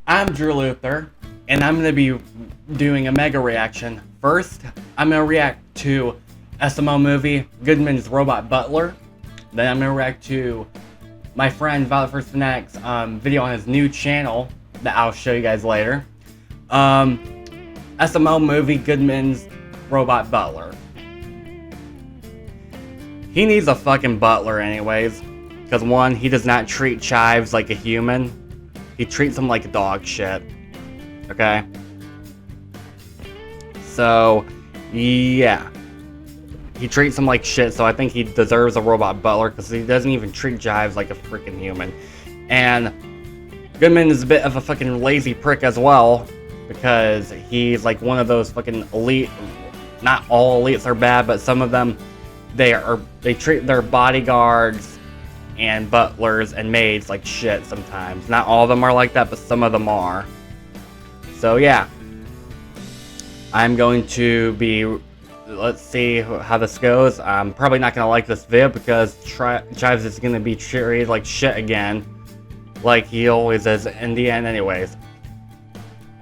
I'm Drew Luther, and I'm going to be doing a mega reaction. First, I'm going to react to SML movie, Goodman's Robot Butler. Then I'm going to react to my friend Violet First Fanatics video on his new channel that I'll show you guys later. SML movie, Goodman's Robot Butler. He needs a fucking butler anyways. Because one, he does not treat Chives like a human. He treats him like dog shit. Okay? So, yeah. He treats him like shit, so I think he deserves a robot butler because he doesn't even treat Chives like a freaking human. And Goodman is a bit of a fucking lazy prick as well, because he's like one of those fucking elite. Not all elites are bad, but some of them, they treat their bodyguards and butlers and maids like shit sometimes. Not all of them are like that, but some of them are. So yeah, I'm going to be, let's see how this goes. I'm probably not gonna like this video because Chives is gonna be treated like shit again, like he always is in the end anyways.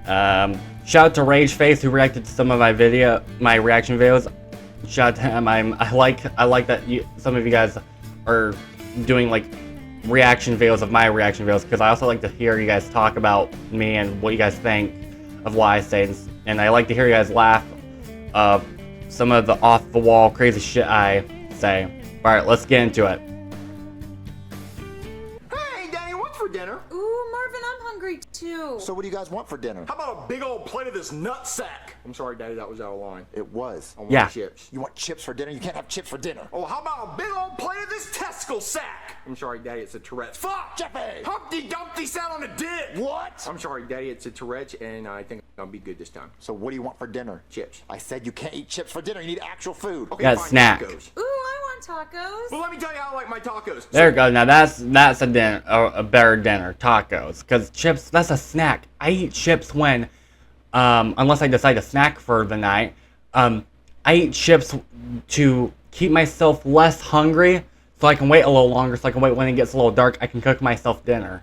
Shout out to Rageface who reacted to some of my reaction videos. Shout out to him. I like that some of you guys are doing like reaction videos of my reaction videos, because I also like to hear you guys talk about me and what you guys think of what I say, and I like to hear you guys laugh some of the off the wall crazy shit I say. Alright, let's get into it. Hey Danny, what's for dinner? Ooh, Marvin, I'm hungry too. So what do you guys want for dinner? How about a big old plate of this nut sack? I'm sorry, Daddy, that was out of line. It was. I want Yeah. chips. You want chips for dinner? You can't have chips for dinner. Oh, how about a big old plate of this testicle sack? I'm sorry, Daddy, it's a Tourette's. Fuck! Jeffy! Humpty Dumpty sat on a dick! What? I'm sorry, Daddy, it's a Tourette's, and I think I'll be good this time. So what do you want for dinner? Chips. I said you can't eat chips for dinner. You need actual food. Okay, Yeah, fine, snack. tacos. Ooh, I want tacos. Well, let me tell you how I like my tacos. There we go. Now that's a dinner, a better dinner. Tacos, because chips, that's a snack. I eat chips when, unless I decide to snack for the night. I eat chips to keep myself less hungry, so I can wait a little longer. So I can wait when it gets a little dark. I can cook myself dinner.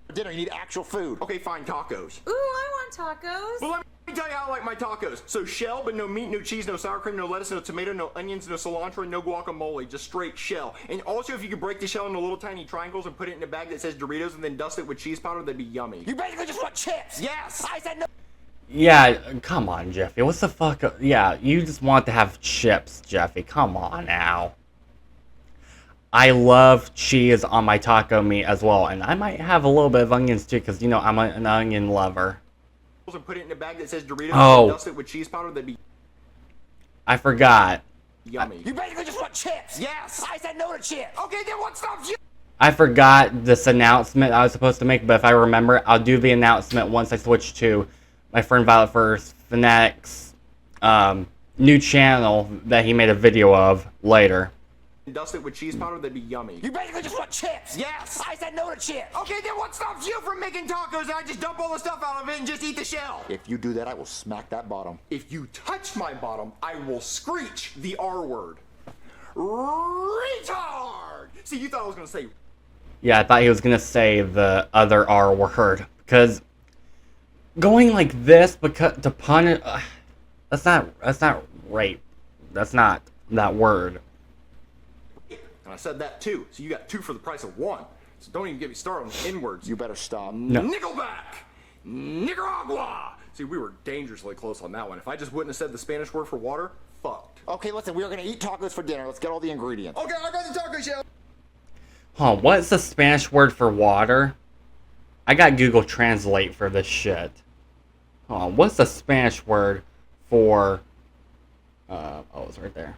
For dinner, you need actual food. Okay, fine, tacos. Ooh, I want tacos. Well, let me tell you how I like my tacos. So shell, but no meat, no cheese, no sour cream, no lettuce, no tomato, no onions, no cilantro, no guacamole, just straight shell. And also, if you could break the shell into little tiny triangles and put it in a bag that says Doritos and then dust it with cheese powder, that'd be yummy. You basically just want chips. Yes! I said no. Yeah, come on, Jeffy. What's the fuck? Yeah, you just want to have chips, Jeffy. Come on now. I love cheese on my taco meat as well, and I might have a little bit of onions too, because you know I'm an onion lover. And put it in a bag that says Doritos Oh. and dust it with cheese powder, that'd be I forgot. yummy. You basically just want chips. Yes! I said no to chips. Okay, then what stops you? I forgot this announcement I was supposed to make, but if I remember, I'll do the announcement once I switch to my friend Violet First Fanatics new channel that he made a video of later. And dust it with cheese powder, that'd be yummy. You basically just want chips. Yes! I said no to chips. Okay, then what stops you from making tacos and I just dump all the stuff out of it and just eat the shell? If you do that, I will smack that bottom. If you touch my bottom, I will screech the R word. Retard! See, you thought I was gonna say. Yeah, I thought he was gonna say the other R word, because going like this to punish, that's not rape. That's not that word. And I said that too, so you got two for the price of one. So don't even get me started on the N-words. You better stop. No. Nickelback! Nicaragua! See, we were dangerously close on that one. If I just wouldn't have said the Spanish word for water, fucked. Okay, listen, we are gonna eat tacos for dinner. Let's get all the ingredients. Okay, I got the taco shell. Huh, what's the Spanish word for water? I got Google Translate for this shit. Hold on, what's the Spanish word for... oh, it's right there.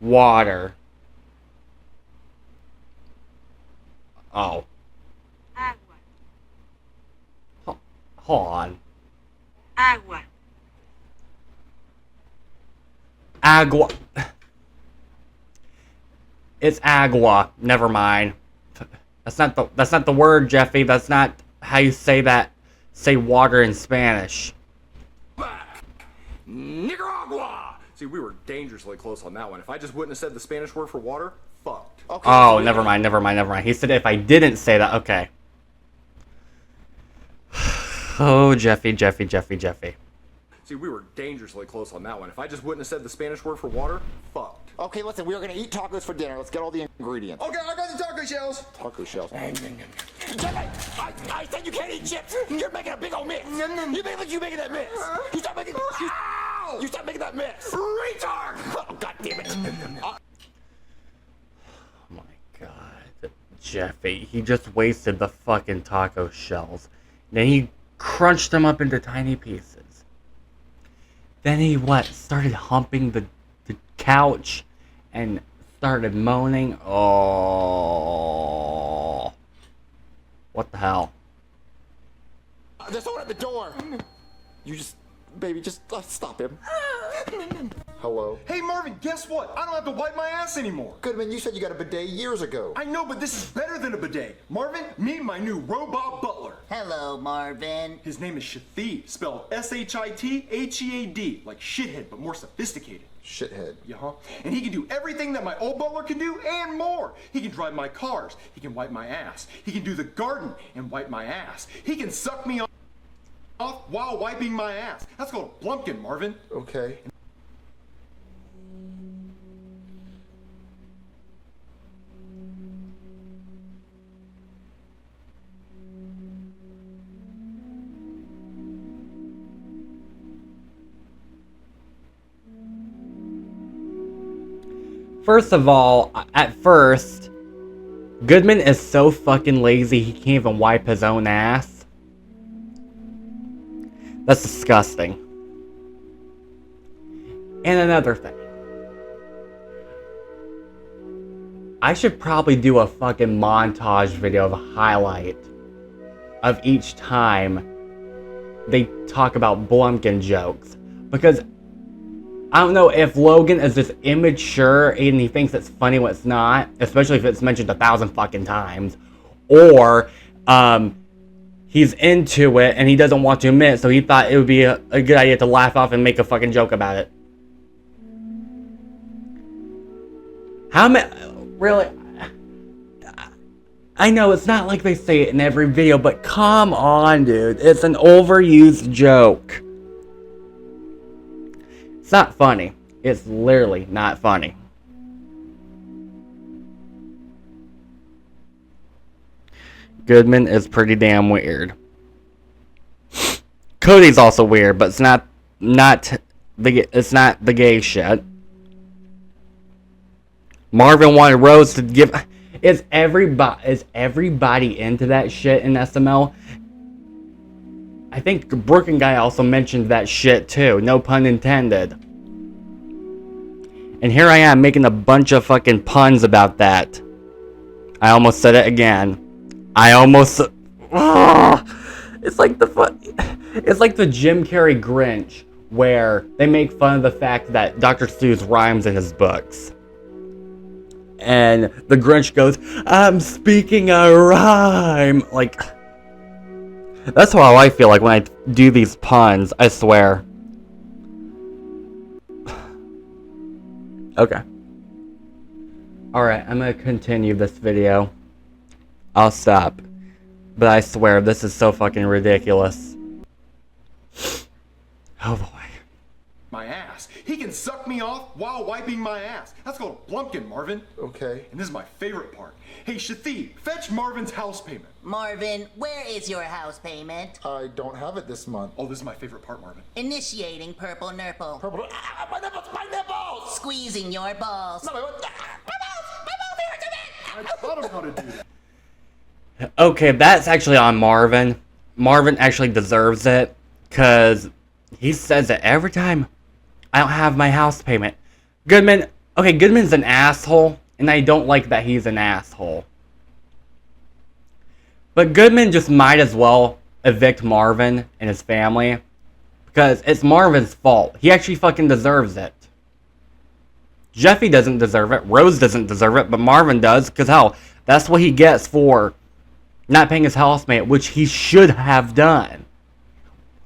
Water. Oh. Hold on. Agua. Agua. It's agua. Never mind. That's not the word, Jeffy. That's not how you say that. Say water in Spanish. Back! Nicaragua! See, we were dangerously close on that one. If I just wouldn't have said the Spanish word for water, fucked. Okay, Oh, so never mind. He said if I didn't say that, okay. Oh, Jeffy. See, we were dangerously close on that one. If I just wouldn't have said the Spanish word for water, fucked. Okay, listen, we are gonna eat tacos for dinner. Let's get all the ingredients. Okay, I got the taco shells. Taco shells. I said you can't eat chips. You're making a big old mess. You making that mess. You stop making. You stop making that mess. Retard! Oh, God damn it. Oh my god. Jeffy, he just wasted the fucking taco shells. Then he crunched them up into tiny pieces. Then he started humping the couch and started moaning. Oh. What the hell? There's someone at the door. You baby, just stop him. Hello? Hey, Marvin, guess what? I don't have to wipe my ass anymore. Goodman, you said you got a bidet years ago. I know, but this is better than a bidet. Marvin, meet my new robot butler. Hello, Marvin. His name is Jeffy, spelled S-H-I-T-H-E-A-D, like shithead, but more sophisticated. Shithead. Yeah, and he can do everything that my old butler can do and more. He can drive my cars. He can wipe my ass. He can do the garden and wipe my ass. He can suck me off while wiping my ass. That's called a blumpkin, Marvin. Okay. First of all, at first, Goodman is so fucking lazy he can't even wipe his own ass. That's disgusting. And another thing. I should probably do a fucking montage video of a highlight of each time they talk about Blumpkin jokes. Because I don't know if Logan is just immature and he thinks it's funny when it's not, especially if it's mentioned 1,000 fucking times, or he's into it and he doesn't want to admit, so he thought it would be a good idea to laugh off and make a fucking joke about it. How many? Really? I know it's not like they say it in every video, but come on, dude. It's an overused joke. It's not funny. It's literally not funny. Goodman is pretty damn weird. Cody's also weird, but it's not the gay shit. Marvin wanted Rose to give. Is everybody into that shit in SML? I think Brooke and Guy also mentioned that shit too, no pun intended. And here I am making a bunch of fucking puns about that. I almost said it again. It's like the Jim Carrey Grinch, where they make fun of the fact that Dr. Seuss rhymes in his books. And the Grinch goes, "I'm speaking a rhyme." Like, that's how I feel like when I do these puns, I swear. Okay. Alright, I'm gonna continue this video. I'll stop. But I swear, this is so fucking ridiculous. Oh boy. My ass. He can suck me off while wiping my ass. That's called a blumpkin, Marvin. Okay. And this is my favorite part. Hey, Jeffy, fetch Marvin's house payment. Marvin, where is your house payment? I don't have it this month. Oh, this is my favorite part, Marvin. Initiating purple nurple. Purple. Ah, my nipples! My nipples! Squeezing your balls. No, my balls! I taught him how to do that. Okay, that's actually on Marvin. Marvin actually deserves it, because he says it every time I don't have my house payment. Goodman, okay, Goodman's an asshole, and I don't like that he's an asshole. But Goodman just might as well evict Marvin and his family, because it's Marvin's fault. He actually fucking deserves it. Jeffy doesn't deserve it, Rose doesn't deserve it, but Marvin does, because hell, that's what he gets for not paying his housemate, which he should have done.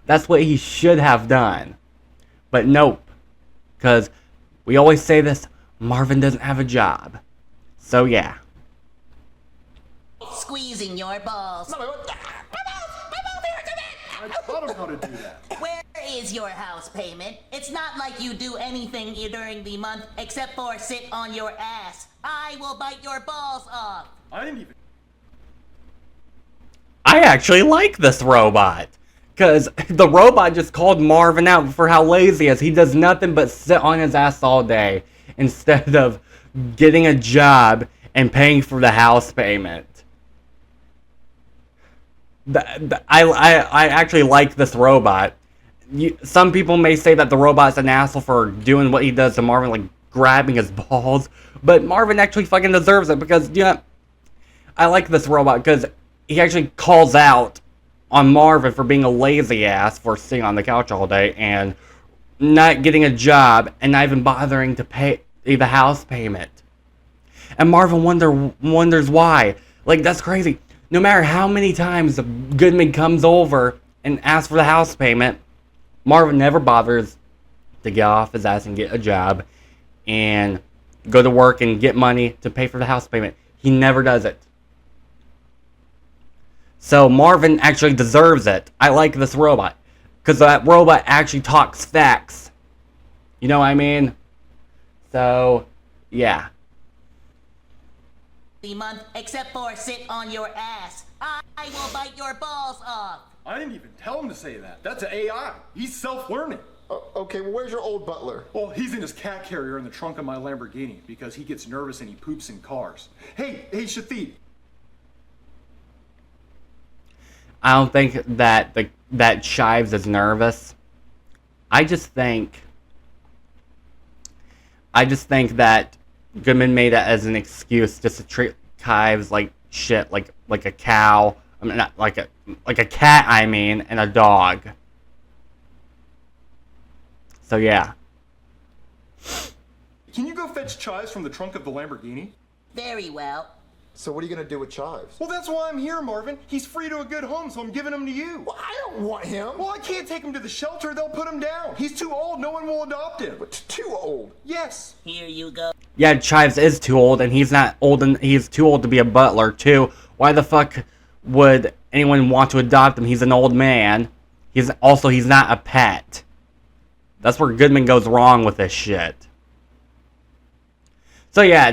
That's what he should have done. But nope. Because we always say this, Marvin doesn't have a job. So yeah. Squeezing your balls. I taught him how to do that. Where is your house payment? It's not like you do anything during the month except for sit on your ass. I will bite your balls off. I didn't even. I actually like this robot. Because the robot just called Marvin out for how lazy he is. He does nothing but sit on his ass all day instead of getting a job and paying for the house payment. I actually like this robot. Some people may say that the robot's an asshole for doing what he does to Marvin, like grabbing his balls. But Marvin actually fucking deserves it because, I like this robot because he actually calls out on Marvin for being a lazy ass for sitting on the couch all day and not getting a job and not even bothering to pay the house payment. And Marvin wonders why. Like, that's crazy. No matter how many times Goodman comes over and asks for the house payment, Marvin never bothers to get off his ass and get a job and go to work and get money to pay for the house payment. He never does it. So Marvin actually deserves it. I like this robot. Because that robot actually talks facts. You know what I mean? So, yeah. The month except for sit on your ass. I will bite your balls off. I didn't even tell him to say that. That's an AI. He's self-learning. Okay, well, where's your old butler? Well, he's in his cat carrier in the trunk of my Lamborghini because he gets nervous and he poops in cars. Hey, Shathid. I don't think that Chives is nervous. I just think that Goodman made it as an excuse just to treat Chives like shit, like a cow. I mean, not like a cat. I mean, and a dog. So yeah. Can you go fetch Chives from the trunk of the Lamborghini? Very well. So what are you gonna do with Chives? Well, that's why I'm here, Marvin. He's free to a good home, so I'm giving him to you. Well, I don't want him. Well, I can't take him to the shelter. They'll put him down. He's too old. No one will adopt him. But too old. Yes. Here you go. Yeah, Chives is too old, and he's not old, and he's too old to be a butler too. Why the fuck would anyone want to adopt him? He's an old man. He's not a pet. That's where Goodman goes wrong with this shit. So yeah,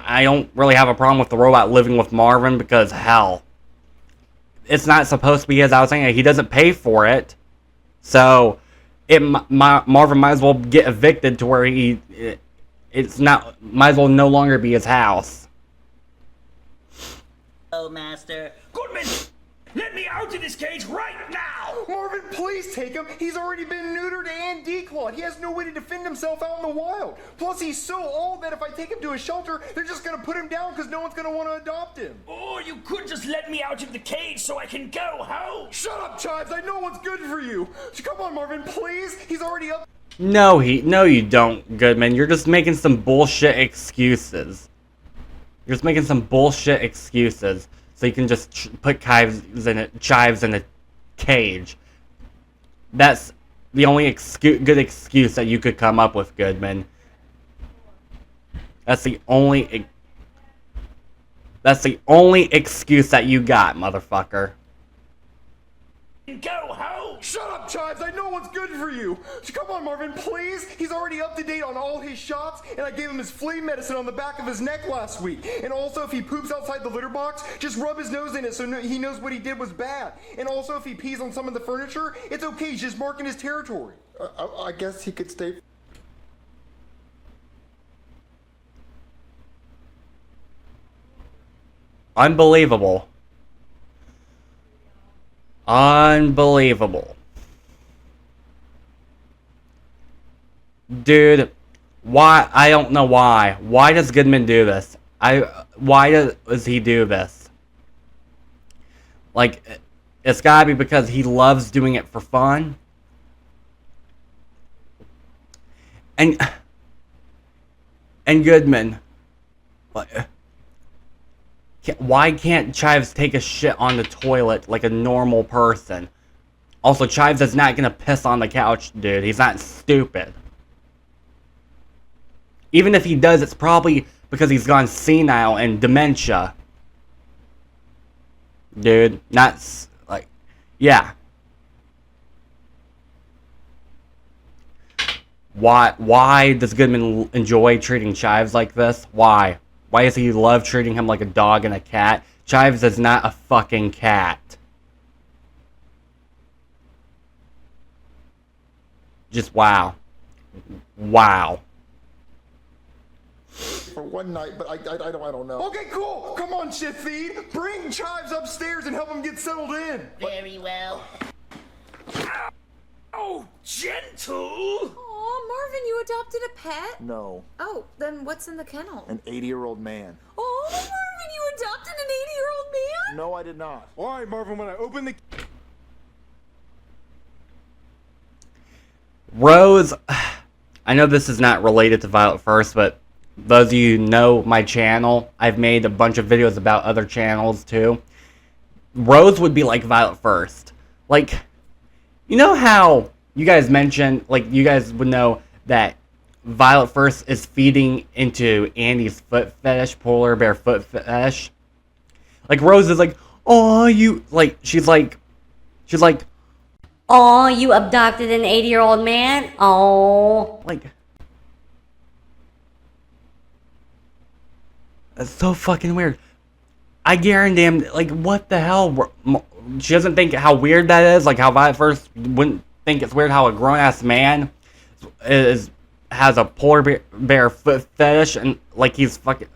I don't really have a problem with the robot living with Marvin because, hell, it's not supposed to be his house anyway. He doesn't pay for it. So, Marvin might as well get evicted to where might as well no longer be his house. Oh, master. Goodman! Let me out of this cage right now! Marvin, please take him. He's already been neutered and declawed. He has no way to defend himself out in the wild. Plus, he's so old that if I take him to a shelter, they're just going to put him down because no one's going to want to adopt him. Or you could just let me out of the cage so I can go home! Shut up, Chives. I know what's good for you. Come on, Marvin, please. He's already up. No, you don't, Goodman. You're just making some bullshit excuses. You're just making some bullshit excuses so you can just put Chives in a cage. That's the only good excuse that you could come up with, Goodman. That's the only excuse that you got, motherfucker. Go home! Shut up, Chives. I know what's good for you. Come on, Marvin, please. He's already up to date on all his shots, and I gave him his flea medicine on the back of his neck last week. And also, if he poops outside the litter box, just rub his nose in it so he knows what he did was bad. And also, if he pees on some of the furniture, it's okay. He's just marking his territory. I guess he could stay. Unbelievable. Unbelievable. Dude, why? I don't know why. Why does Goodman do this? Why does he do this? Like, it's gotta be because he loves doing it for fun. And Goodman, why can't Chives take a shit on the toilet like a normal person? Also, Chives is not gonna piss on the couch, dude. He's not stupid. Even if he does, it's probably because he's gone senile and dementia. Dude, like, yeah. Why does Goodman enjoy treating Chives like this? Why? Why does he love treating him like a dog and a cat? Chives is not a fucking cat. Just wow. Wow. For one night, but I don't know. Okay, cool. Come on, shit feed. Bring Chives upstairs and help him get settled in. Very well. Oh, gentle. Aw, Marvin, you adopted a pet? No, Oh, then what's in the kennel? an 80-year-old man. Oh, Marvin, you adopted an 80-year-old man? No, I did not. All right, Marvin, when I open the... Rose, I know this is not related to Violet First, but those of you who know my channel, I've made a bunch of videos about other channels too. Rose would be like Violet First. Like, you know how you guys mentioned, like, you guys would know that Violet First is feeding into Andy's foot fetish, polar bear foot fetish? Like, Rose is like, oh, you, like, she's like, Oh, you adopted an 80-year-old man? Oh. like, that's so fucking weird. I guarantee him, like, what the hell? She doesn't think how weird that is, like how Violet First wouldn't think it's weird how a grown-ass man has a polar bear foot fetish, and like he's fucking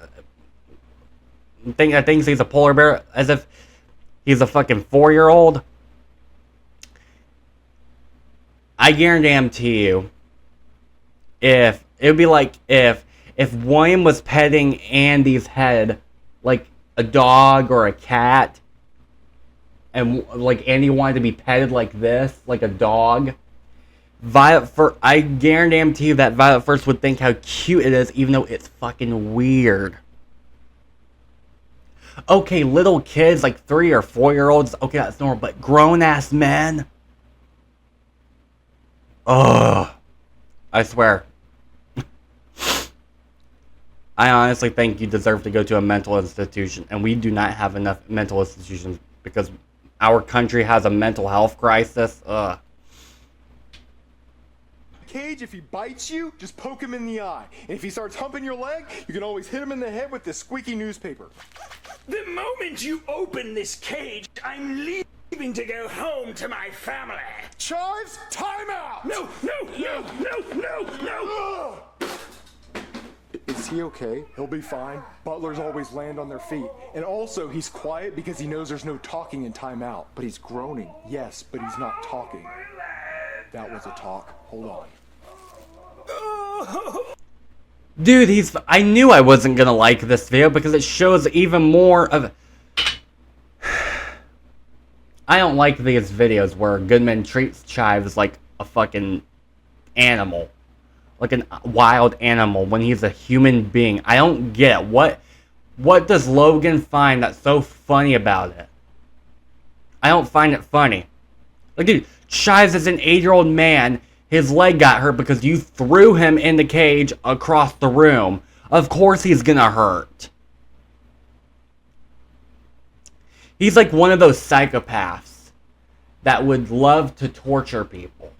thinks he's a polar bear as if he's a fucking 4-year-old. I guarantee you, if it would be like if William was petting Andy's head like a dog or a cat, and like Andy wanted to be petted like this, like a dog, I guarantee you that Violet First would think how cute it is, even though it's fucking weird. Okay, little kids, like 3 or 4-year-olds, okay, that's normal, but grown-ass men? Ugh. I swear. I honestly think you deserve to go to a mental institution, and we do not have enough mental institutions because our country has a mental health crisis. Ugh. Cage, if he bites you, just poke him in the eye. And if he starts humping your leg, you can always hit him in the head with this squeaky newspaper. The moment you open this cage, I'm leaving to go home to my family. Chives, time out! No, no, no, no, no, no! Is he okay? He'll be fine. Butlers always land on their feet. And also, he's quiet because he knows there's no talking in timeout. But he's groaning. Yes, but he's not talking. That was a talk. Hold on. Dude, I knew I wasn't gonna like this video because it shows even more of... I don't like these videos where Goodman treats Chives like a fucking animal. Like a wild animal when he's a human being. I don't get it. What does Logan find that's so funny about it? I don't find it funny. Like, dude, Chives is an 8-year-old man. His leg got hurt because you threw him in the cage across the room. Of course he's gonna hurt. He's like one of those psychopaths that would love to torture people.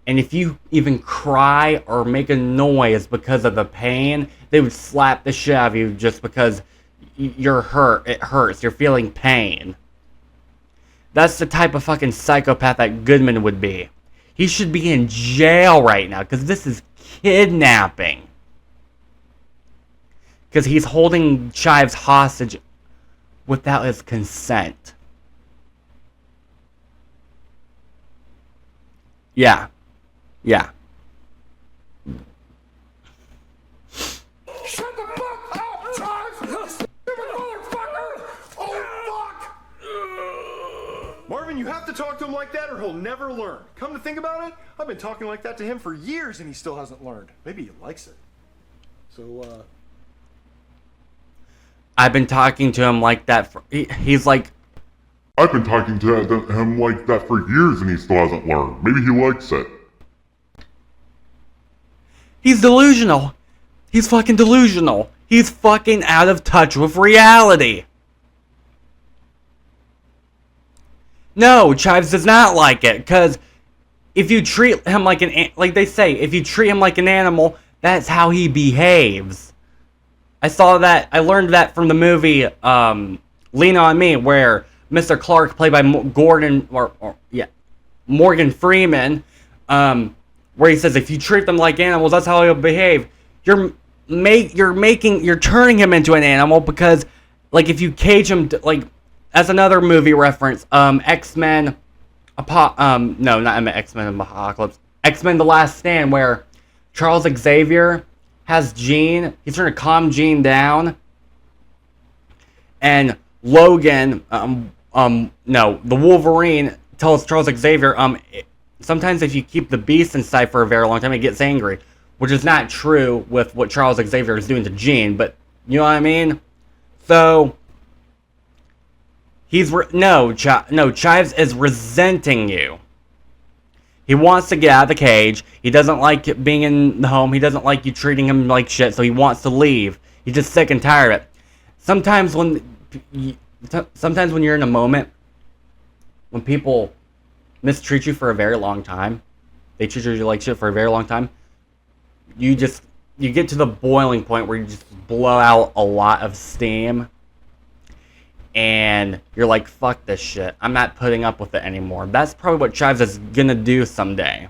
And if you even cry or make a noise because of the pain, they would slap the shit out of you just because you're hurt. It hurts. You're feeling pain. That's the type of fucking psychopath that Goodman would be. He should be in jail right now because this is kidnapping. Because he's holding Chives hostage without his consent. Yeah. Yeah. Shut the fuck up, Chives! Stupid motherfucker! Oh, fuck! Marvin, you have to talk to him like that or he'll never learn. Come to think about it, I've been talking like that to him for years and he still hasn't learned. Maybe he likes it. So, I've been talking to him like that for... He's like... I've been talking to him like that for years and he still hasn't learned. Maybe he likes it. He's delusional. He's fucking delusional. He's fucking out of touch with reality. No, Chives does not like it, because if you treat him like like they say, if you treat him like an animal, that's how he behaves. I learned that from the movie Lean on Me, where Mr. Clark, played by Morgan Freeman, where he says if you treat them like animals, that's how he'll behave. You're turning him into an animal, because like if you cage him like, as another movie reference, X-Men Apocalypse, X-Men The Last Stand, where Charles Xavier has Jean, he's trying to calm Jean down, and Logan, the Wolverine tells Charles Xavier, sometimes if you keep the beast inside for a very long time, it gets angry, which is not true with what Charles Xavier is doing to Jean, but you know what I mean? So Chives is resenting you. He wants to get out of the cage. He doesn't like being in the home. He doesn't like you treating him like shit, so he wants to leave. He's just sick and tired of it. Sometimes when you're in a moment, when people mistreat you for a very long time, they treat you like shit for a very long time, you get to the boiling point where you just blow out a lot of steam. And you're like, fuck this shit. I'm not putting up with it anymore. That's probably what Chives is gonna do someday.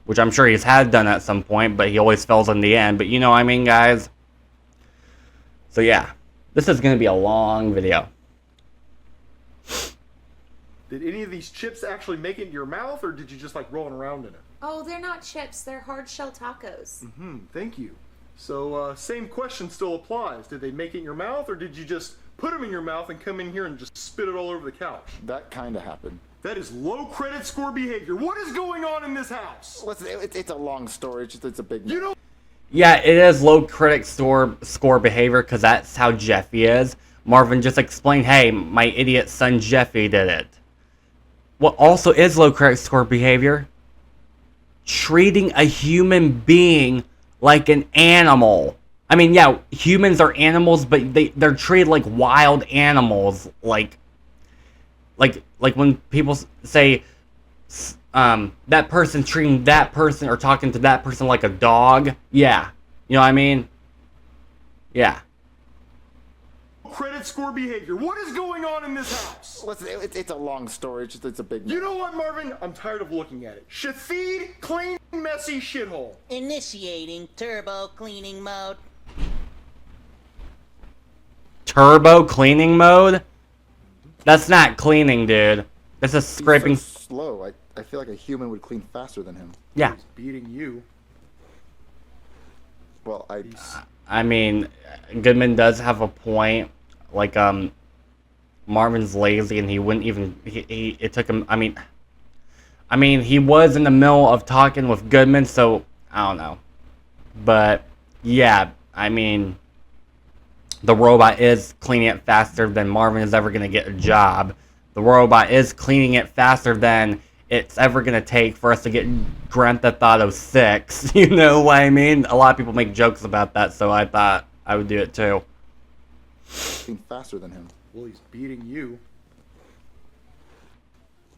Which I'm sure he's had done at some point, but he always fails in the end. But you know what I mean, guys? So yeah, this is gonna be a long video. Did any of these chips actually make it into your mouth, or did you just like rolling around in it? Oh, they're not chips. They're hard shell tacos. Thank you. So, same question still applies. Did they make it in your mouth, or did you just put them in your mouth and come in here and just spit it all over the couch? That kind of happened. That is low credit score behavior. What is going on in this house? Listen, it's a long story. It's a big. You know. Yeah, it is low critic score behavior, because that's how Jeffy is. Marvin just explained, hey, my idiot son Jeffy did it. What also is low critic score behavior? Treating a human being like an animal. I mean, yeah, humans are animals, but they're treated like wild animals. Like when people say that person's treating that person or talking to that person like a dog. Yeah, you know what I mean? Yeah. Credit score behavior. What is going on in this house? Listen, it's a long story. It's a big. You know what, Marvin? I'm tired of looking at it. Shafid, clean, messy shithole. Initiating turbo cleaning mode. Turbo cleaning mode? That's not cleaning, dude. This is scraping. He's so slow. I feel like a human would clean faster than him. Yeah. He's beating you. Well, I mean, Goodman does have a point. Like, Marvin's lazy and he wouldn't even. It took him. I mean, he was in the middle of talking with Goodman, so I don't know. But yeah, I mean, the robot is cleaning it faster than Marvin is ever gonna get a job. The robot is cleaning it faster than it's ever gonna take for us to get Grand Theft Auto 6. You know what I mean? A lot of people make jokes about that, so I thought I would do it too. clean faster than him. Well, he's beating you.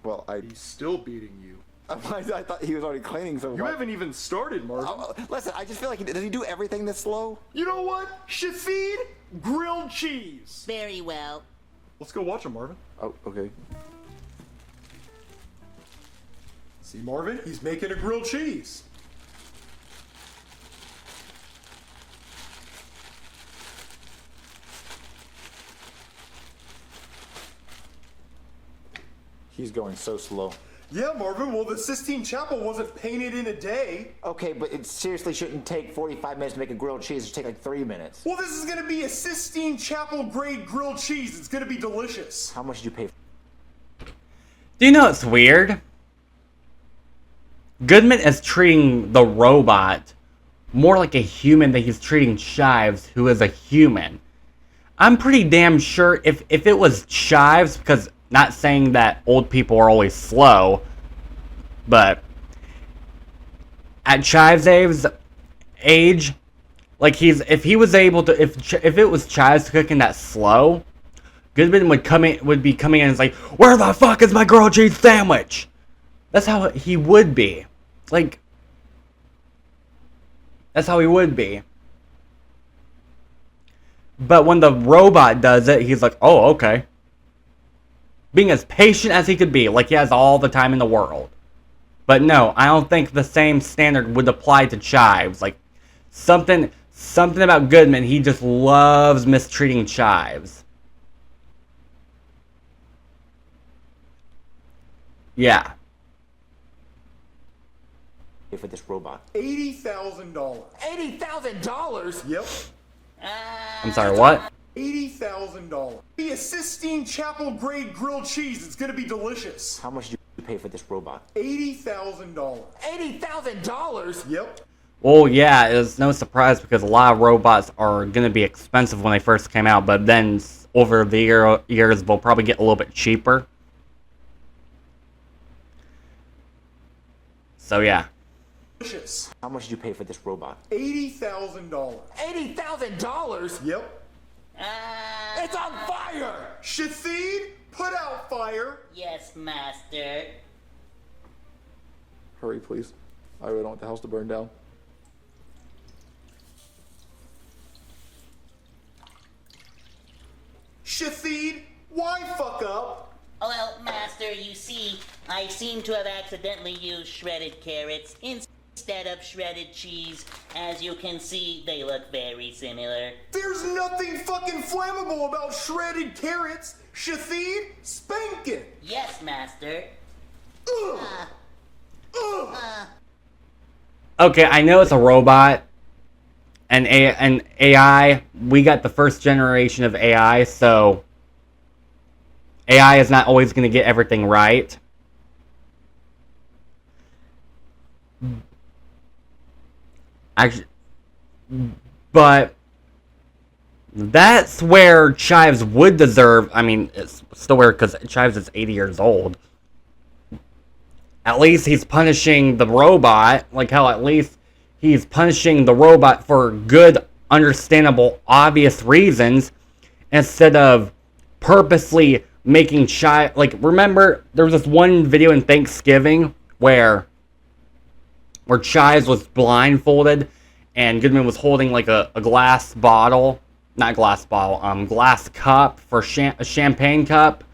Well, He's still beating you. I thought he was already cleaning, so... You haven't even started, Marvin. Listen, I just feel like... Does he do everything this slow? You know what? Shafid, grilled cheese. Very well. Let's go watch him, Marvin. Oh, okay. See, Marvin? He's making a grilled cheese. He's going so slow. Yeah, Marvin. Well, the Sistine Chapel wasn't painted in a day. Okay, but it seriously shouldn't take 45 minutes to make a grilled cheese. It should take like 3 minutes. Well, this is going to be a Sistine Chapel grade grilled cheese. It's going to be delicious. How much did you pay for? Do you know what's weird? Goodman is treating the robot more like a human than he's treating Chives, who is a human. I'm pretty damn sure if it was Chives, because not saying that old people are always slow, but at Chives' age, Like if he was able to, if it was Chives cooking that slow, Goodman would be coming in and like, where the fuck is my grilled cheese sandwich? That's how he would be. Like, that's how he would be. But when the robot does it, he's like, oh, okay. Being as patient as he could be, like he has all the time in the world. But no, I don't think the same standard would apply to Chives. Like, something about Goodman, he just loves mistreating Chives. Yeah. For this robot. $80,000. $80,000? Yep. I'm sorry, what? $80,000. The Sistine Chapel grade grilled cheese. It's gonna be delicious. How much do you pay for this robot? $80,000. $80,000? Yep. Well, yeah, it's no surprise because a lot of robots are going to be expensive when they first came out, but then over the years, they'll probably get a little bit cheaper. So, yeah. Delicious. How much do you pay for this robot? $80,000. $80,000? Yep. It's on fire! Shathid, put out fire. Yes, master. Hurry, please. I really don't want the house to burn down. Shathid, why fuck up? Well, master, you see, I seem to have accidentally used shredded carrots instead of shredded cheese. As you can see, they look very similar. There's nothing fucking flammable about shredded carrots. Shathid, spank it. Yes, master. Okay, I know it's a robot. And AI, we got the first generation of AI, so AI is not always going to get everything right. Actually, but that's where Chives would deserve. I mean, it's still weird because Chives is 80 years old. At least he's punishing the robot. Like how at least he's punishing the robot for good, understandable, obvious reasons instead of purposely making Chives. Like, remember, there was this one video in Thanksgiving where Chives was blindfolded and Goodman was holding like a glass bottle. Not glass bottle, glass cup for a champagne cup.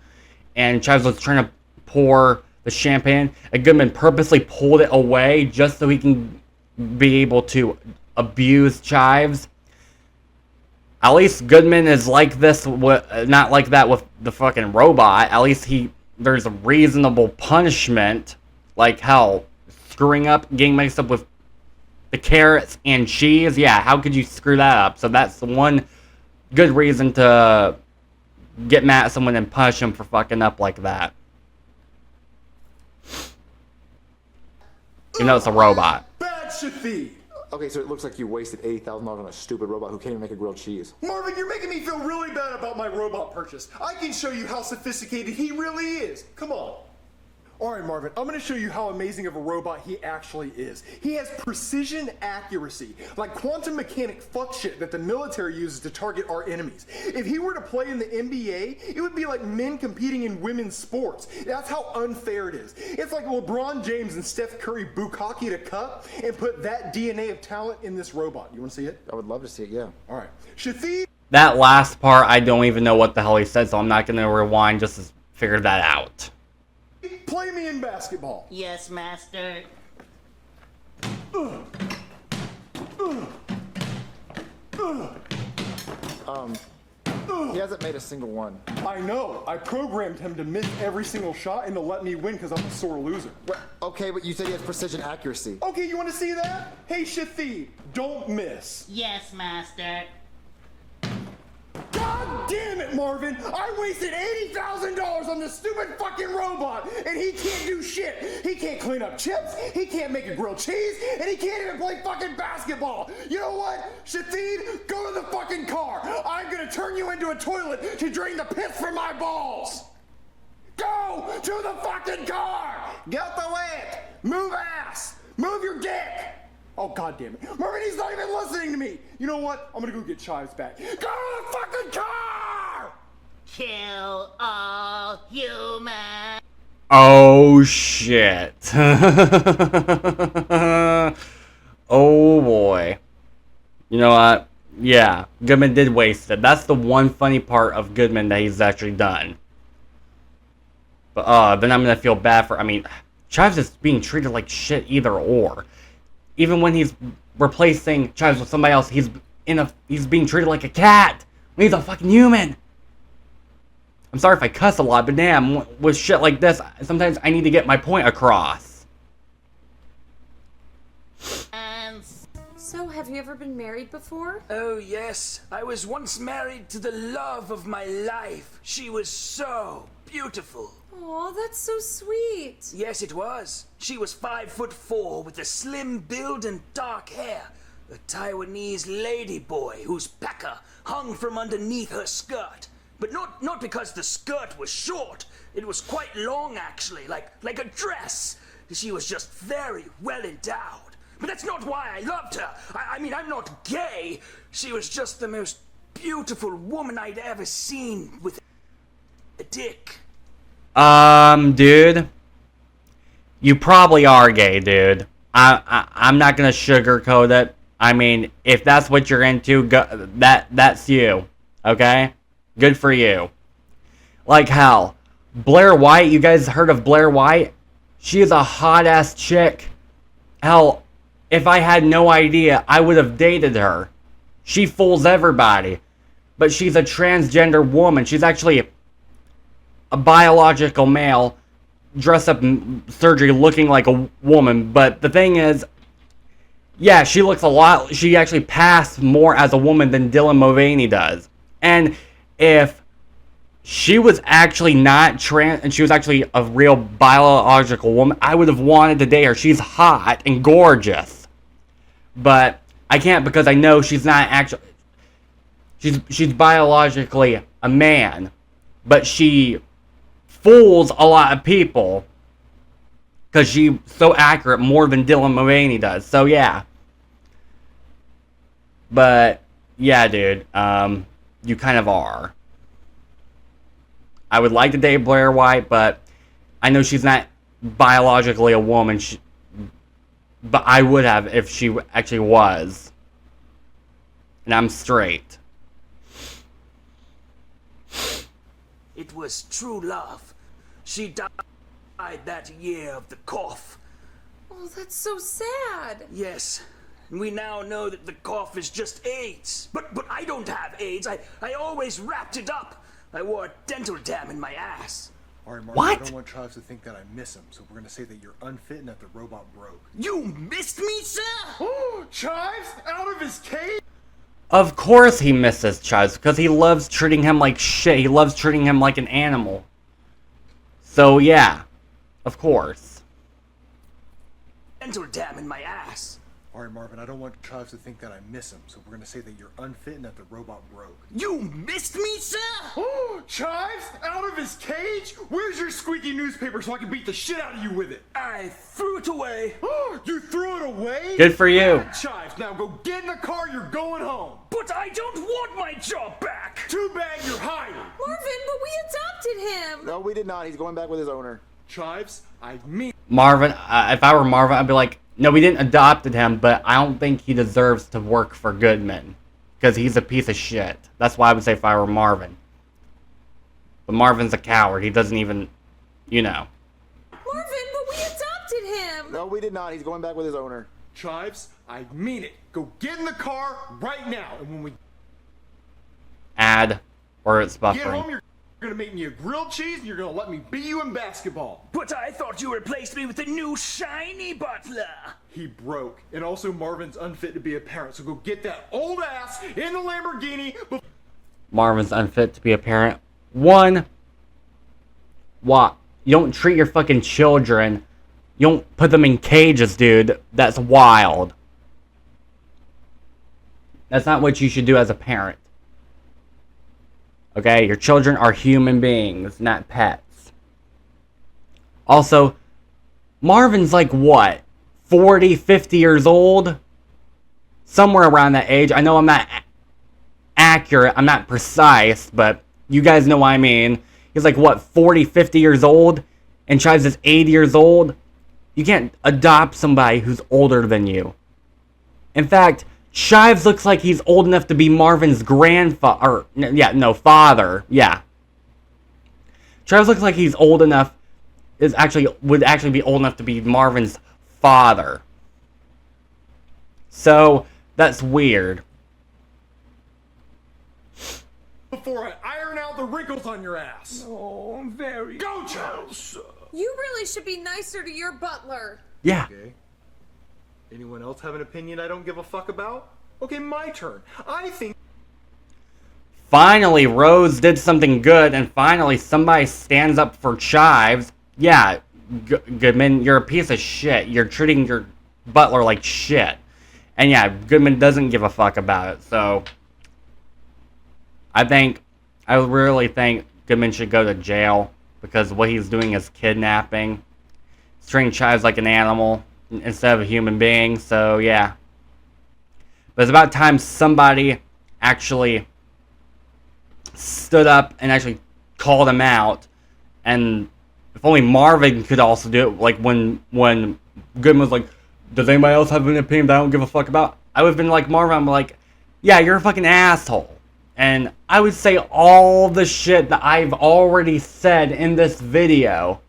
And Chives was trying to pour the champagne. And Goodman purposely pulled it away just so he can be able to abuse Chives. At least Goodman is like this, not like that with the fucking robot. At least there's a reasonable punishment, like how screwing up, getting mixed up with the carrots and cheese. Yeah, how could you screw that up? So that's the one good reason to get mad at someone and punish them for fucking up like that. You know it's a robot. Bad Shathid. Okay, so it looks like you wasted $80,000 on a stupid robot who can't even make a grilled cheese. Marvin, you're making me feel really bad about my robot purchase. I can show you how sophisticated he really is. Come on. All right, Marvin, I'm going to show you how amazing of a robot he actually is. He has precision accuracy, like quantum mechanic fuck shit that the military uses to target our enemies. If he were to play in the NBA, it would be like men competing in women's sports. That's how unfair it is. It's like LeBron James and Steph Curry bukkake a cup and put that DNA of talent in this robot. You want to see it? I would love to see it, yeah. All right. Shathid. That last part, I don't even know what the hell he said, so I'm not going to rewind just to figure that out. Play me in basketball. Yes, master. He hasn't made a single one. I know. I programmed him to miss every single shot and to let me win because I'm a sore loser. Well, okay, but you said he has precision accuracy. Okay, you want to see that? Hey, Shathid, don't miss. Yes, master. God damn it, Marvin! I wasted $80,000 on this stupid fucking robot, and he can't do shit. He can't clean up chips, he can't make a grilled cheese, and he can't even play fucking basketball. You know what? Shathid, go to the fucking car. I'm gonna turn you into a toilet to drain the piss from my balls. Go to the fucking car. Get the way. Move ass. Move your dick. Oh, God damn it. Marvin, he's not even listening to me. You know what? I'm gonna go get Chives back. Go to the fucking car! Kill all humans. Oh, shit. Oh, boy. You know what? Yeah, Goodman did waste it. That's the one funny part of Goodman that he's actually done. But, then I'm gonna feel bad for... I mean, Chives is being treated like shit either or. Even when he's replacing Chives with somebody else, he's being treated like a cat. When he's a fucking human. I'm sorry if I cuss a lot, but damn, with shit like this, sometimes I need to get my point across. So, have you ever been married before? Oh, yes. I was once married to the love of my life. She was so beautiful. Aw, that's so sweet. Yes, it was. She was 5'4" with a slim build and dark hair. A Taiwanese ladyboy whose pecker hung from underneath her skirt. But not because the skirt was short. It was quite long, actually, like a dress. She was just very well endowed. But that's not why I loved her. I mean, I'm not gay. She was just the most beautiful woman I'd ever seen with a dick. Dude. You probably are gay, dude. I'm not gonna sugarcoat it. I mean, if that's what you're into, that's you. Okay? Good for you. Like hell. Blair White, you guys heard of Blair White? She is a hot-ass chick. Hell, if I had no idea, I would have dated her. She fools everybody. But she's a transgender woman. She's actually a biological male dressed up in surgery looking like a woman. But the thing is, yeah, she looks a lot... She actually passed more as a woman than Dylan Mulvaney does. And if she was actually not trans, and she was actually a real biological woman, I would have wanted to date her. She's hot and gorgeous. But I can't because I know she's not actually... She's biologically a man. But she fools a lot of people. Because she's so accurate more than Dylan Mulvaney does. So yeah. But yeah, dude. You kind of are. I would like to date Blair White, but I know she's not biologically a woman. But I would have if she actually was. And I'm straight. It was true love. She died that year of the cough. Oh, that's so sad. Yes. We now know that the cough is just AIDS. But I don't have AIDS. I always wrapped it up. I wore a dental dam in my ass. All right, Mark, What? I don't want Chives to think that I miss him, so we're gonna say that you're unfit and that the robot broke. You missed me, sir? Oh, Chives out of his cage. Of course he misses Chives, because he loves treating him like shit. He loves treating him like an animal. So yeah, of course. Dental dam in my ass. All right, Marvin, I don't want Chives to think that I miss him, so we're gonna say that you're unfit and that the robot broke. You missed me, sir? Oh, Chives out of his cage? Where's your squeaky newspaper so I can beat the shit out of you with it? I threw it away. Oh, you threw it away? Good for you. Bad, Chives, now go get in the car, you're going home. But I don't want my job back. Too bad you're hired. Marvin, but we adopted him. No, we did not. He's going back with his owner. Chives, I mean... Marvin, if I were Marvin, I'd be like, no, we didn't adopted him, but I don't think he deserves to work for Goodman. Because he's a piece of shit. That's why I would say if I were Marvin. But Marvin's a coward. He doesn't even, you know. Marvin, but we adopted him. No, we did not. He's going back with his owner. Chives, I mean it. Go get in the car right now, and when we Add, or it's get buffering. home, you're gonna make me a grilled cheese, and you're gonna let me beat you in basketball. But I thought you replaced me with the new shiny Butler. He broke, and also Marvin's unfit to be a parent, so go get that old ass in the Lamborghini before... Marvin's unfit to be a parent. One, what? You don't treat your fucking children. You don't put them in cages, dude. That's wild. That's not what you should do as a parent. Okay? Your children are human beings, not pets. Also, Marvin's like what? 40, 50 years old? somewhere around that age. I know I'm not accurate, I'm not precise, but you guys know what I mean. He's like, what, 40, 50 years old? And Chives is 80 years old? You can't adopt somebody who's older than you. In fact, Chives looks like he's old enough to be Marvin's grandfather. Father. Yeah. Chives looks like he's old enough, would actually be old enough to be Marvin's father. So, that's weird. Before I iron out the wrinkles on your ass. Oh, I'm very... Go, Charles! You really should be nicer to your butler. Yeah. Okay. Anyone else have an opinion I don't give a fuck about? Okay, my turn. I think... Finally, Rose did something good, and finally somebody stands up for Chives. Yeah, Goodman, you're a piece of shit. You're treating your butler like shit. And yeah, Goodman doesn't give a fuck about it, so... I really think Goodman should go to jail, because what he's doing is kidnapping. He's treating Chives like an animal instead of a human being, so yeah. But it's about time somebody actually stood up and actually called him out. And if only Marvin could also do it, like when Goodman was like, does anybody else have an opinion that I don't give a fuck about? I would have been like Marvin, I'm like, yeah, you're a fucking asshole. And I would say all the shit that I've already said in this video,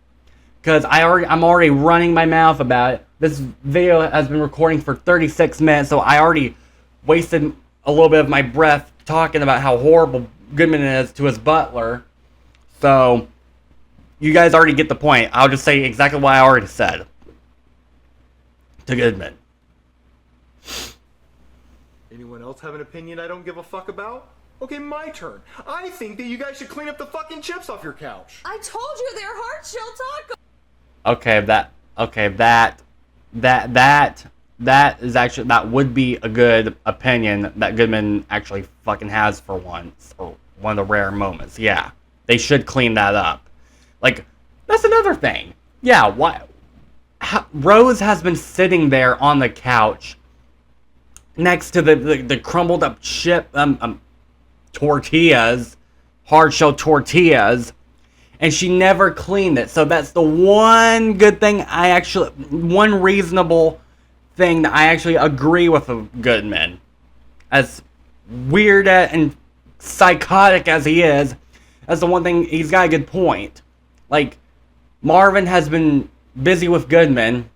because I'm already running my mouth about it. This video has been recording for 36 minutes, so I already wasted a little bit of my breath talking about how horrible Goodman is to his butler. So, you guys already get the point. I'll just say exactly what I already said to Goodman. Anyone else have an opinion I don't give a fuck about? Okay, my turn. I think that you guys should clean up the fucking chips off your couch. I told you they're hard shell tacos. That would be a good opinion that Goodman actually fucking has for once, or one of the rare moments. Yeah, they should clean that up. Like, that's another thing. Yeah, Rose has been sitting there on the couch next to the crumbled up tortillas, hard shell tortillas, and she never cleaned it. So that's the one good thing one reasonable thing that I actually agree with Goodman. As weird and psychotic as he is, that's the one thing, he's got a good point. Like, Marvin has been busy with Goodman,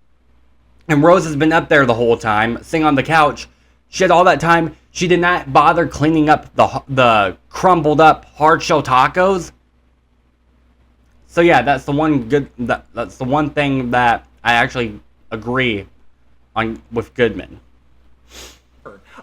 and Rose has been up there the whole time, sitting on the couch. She had all that time. She did not bother cleaning up the crumbled up hard shell tacos. So yeah, that's the one that's the one thing that I actually agree on with Goodman.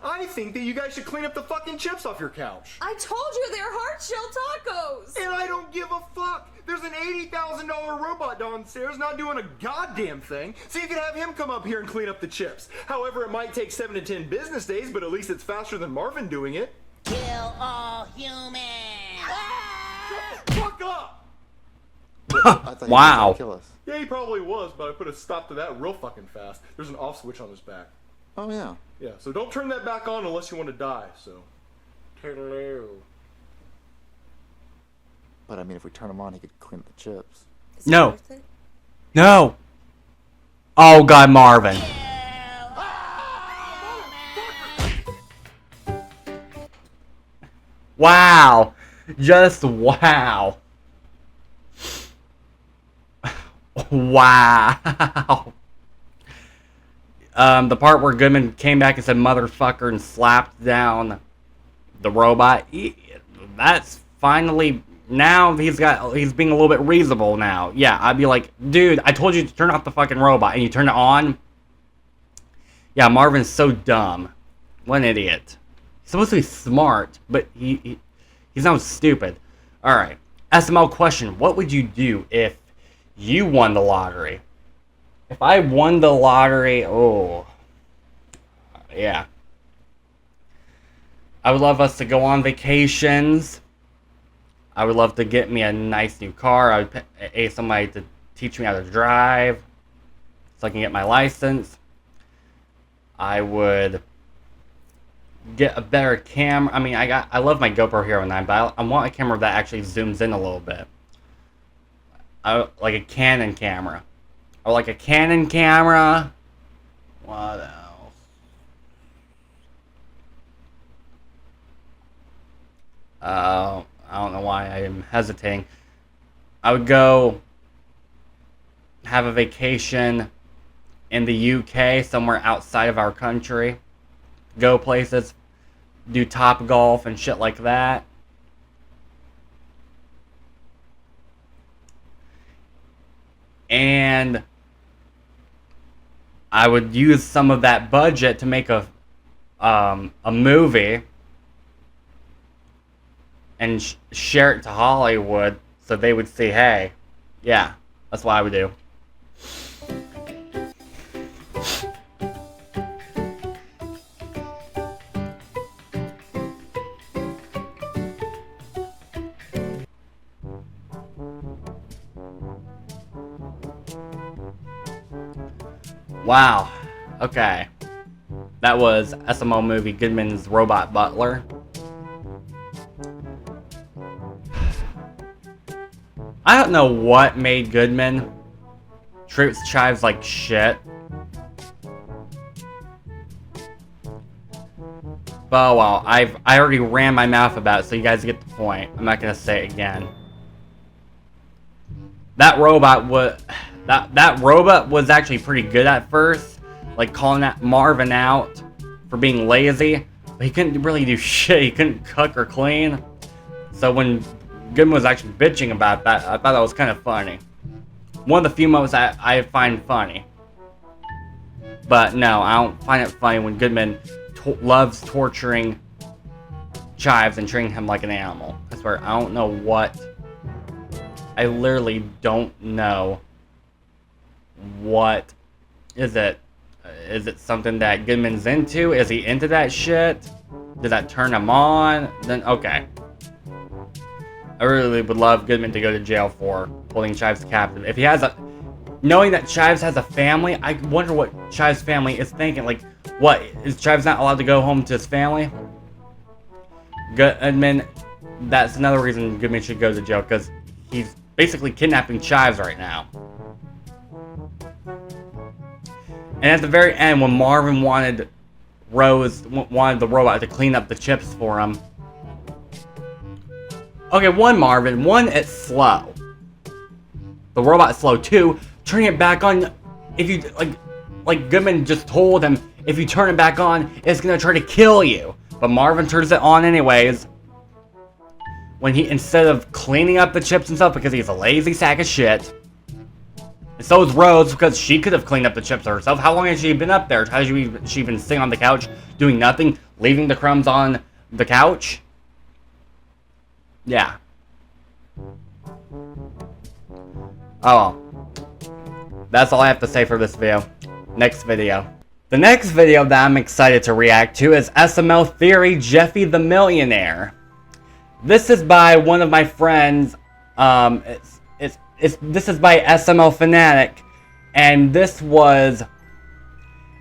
I think that you guys should clean up the fucking chips off your couch. I told you they're hard shell tacos. And I don't give a fuck. There's an $80,000 robot downstairs not doing a goddamn thing, so you can have him come up here and clean up the chips. However, it might take 7 to 10 business days, but at least it's faster than Marvin doing it. Kill all humans! Shut the fuck up! I thought Wow. He was gonna kill us. Yeah, he probably was, but I put a stop to that real fucking fast. There's an off switch on his back. Oh yeah. Yeah, so don't turn that back on unless you want to die, so. Toodaloo. But I mean, if we turn him on, he could clean up the chips. Is it No. worth it? No. Oh God, Marvin. Wow. Just wow. Wow. The part where Goodman came back and said motherfucker and slapped down the robot. That's finally, now he's being a little bit reasonable now. Yeah, I'd be like, dude, I told you to turn off the fucking robot and you turn it on. Yeah, Marvin's so dumb. What an idiot. He's supposed to be smart, but he's not stupid. Alright, SML question. What would you do if you won the lottery? If I won the lottery, oh, yeah. I would love us to go on vacations. I would love to get me a nice new car. I would pay somebody to teach me how to drive so I can get my license. I would get a better camera. I mean, I love my GoPro Hero 9, but I want a camera that actually zooms in a little bit. Like a Canon camera. Or like a Canon camera. What else? I don't know why I am hesitating. I would go have a vacation in the UK, somewhere outside of our country. Go places, do Top Golf and shit like that. And I would use some of that budget to make a movie and share it to Hollywood so they would see, hey, yeah, that's what I would do. Wow. Okay. That was SML movie Goodman's Robot Butler. I don't know what made Goodman treat chives like shit. But well, I already ran my mouth about it, so you guys get the point. I'm not gonna say it again. That robot was actually pretty good at first, like calling that Marvin out for being lazy, but he couldn't really do shit. He couldn't cook or clean. So when Goodman was actually bitching about that, I thought that was kind of funny. One of the few moments I find funny. But no, I don't find it funny when Goodman loves torturing Chives and treating him like an animal. I swear, I don't know what. I literally don't know what is it. Is it something that Goodman's into? Is he into that shit? Does that turn him on? Then okay. I really would love Goodman to go to jail for holding Chives captive. If he has a... Knowing that Chives has a family, I wonder what Chives' family is thinking. Like, what? Is Chives not allowed to go home to his family? Goodman... That's another reason Goodman should go to jail, because he's basically kidnapping Chives right now. And at the very end, when Marvin wanted the robot to clean up the chips for him. Okay, Marvin, it's slow. The robot's slow too. Turning it back on, if you like Goodman just told him, if you turn it back on, it's gonna try to kill you. But Marvin turns it on anyways. When instead of cleaning up the chips himself because he's a lazy sack of shit. And so is Rose, because she could have cleaned up the chips herself. How long has she been up there? Has she been sitting on the couch doing nothing, leaving the crumbs on the couch? Yeah. Oh. That's all I have to say for this video. Next video. The next video that I'm excited to react to is SML Theory Jeffy the Millionaire. This is by one of my friends. This is by SML Fanatic, and this was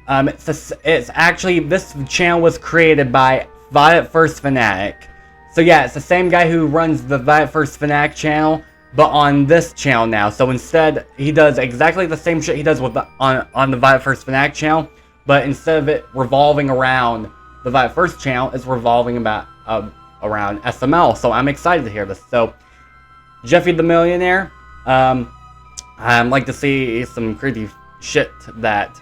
it's actually, this channel was created by Violet First Fanatic. So yeah, it's the same guy who runs the Violet First Fanatic channel, but on this channel now. So instead, he does exactly the same shit he does with on the Violet First Fanatic channel, but instead of it revolving around the Violet First channel, it's revolving around SML. So I'm excited to hear this. So Jeffy the Millionaire, I'd like to see some crazy shit that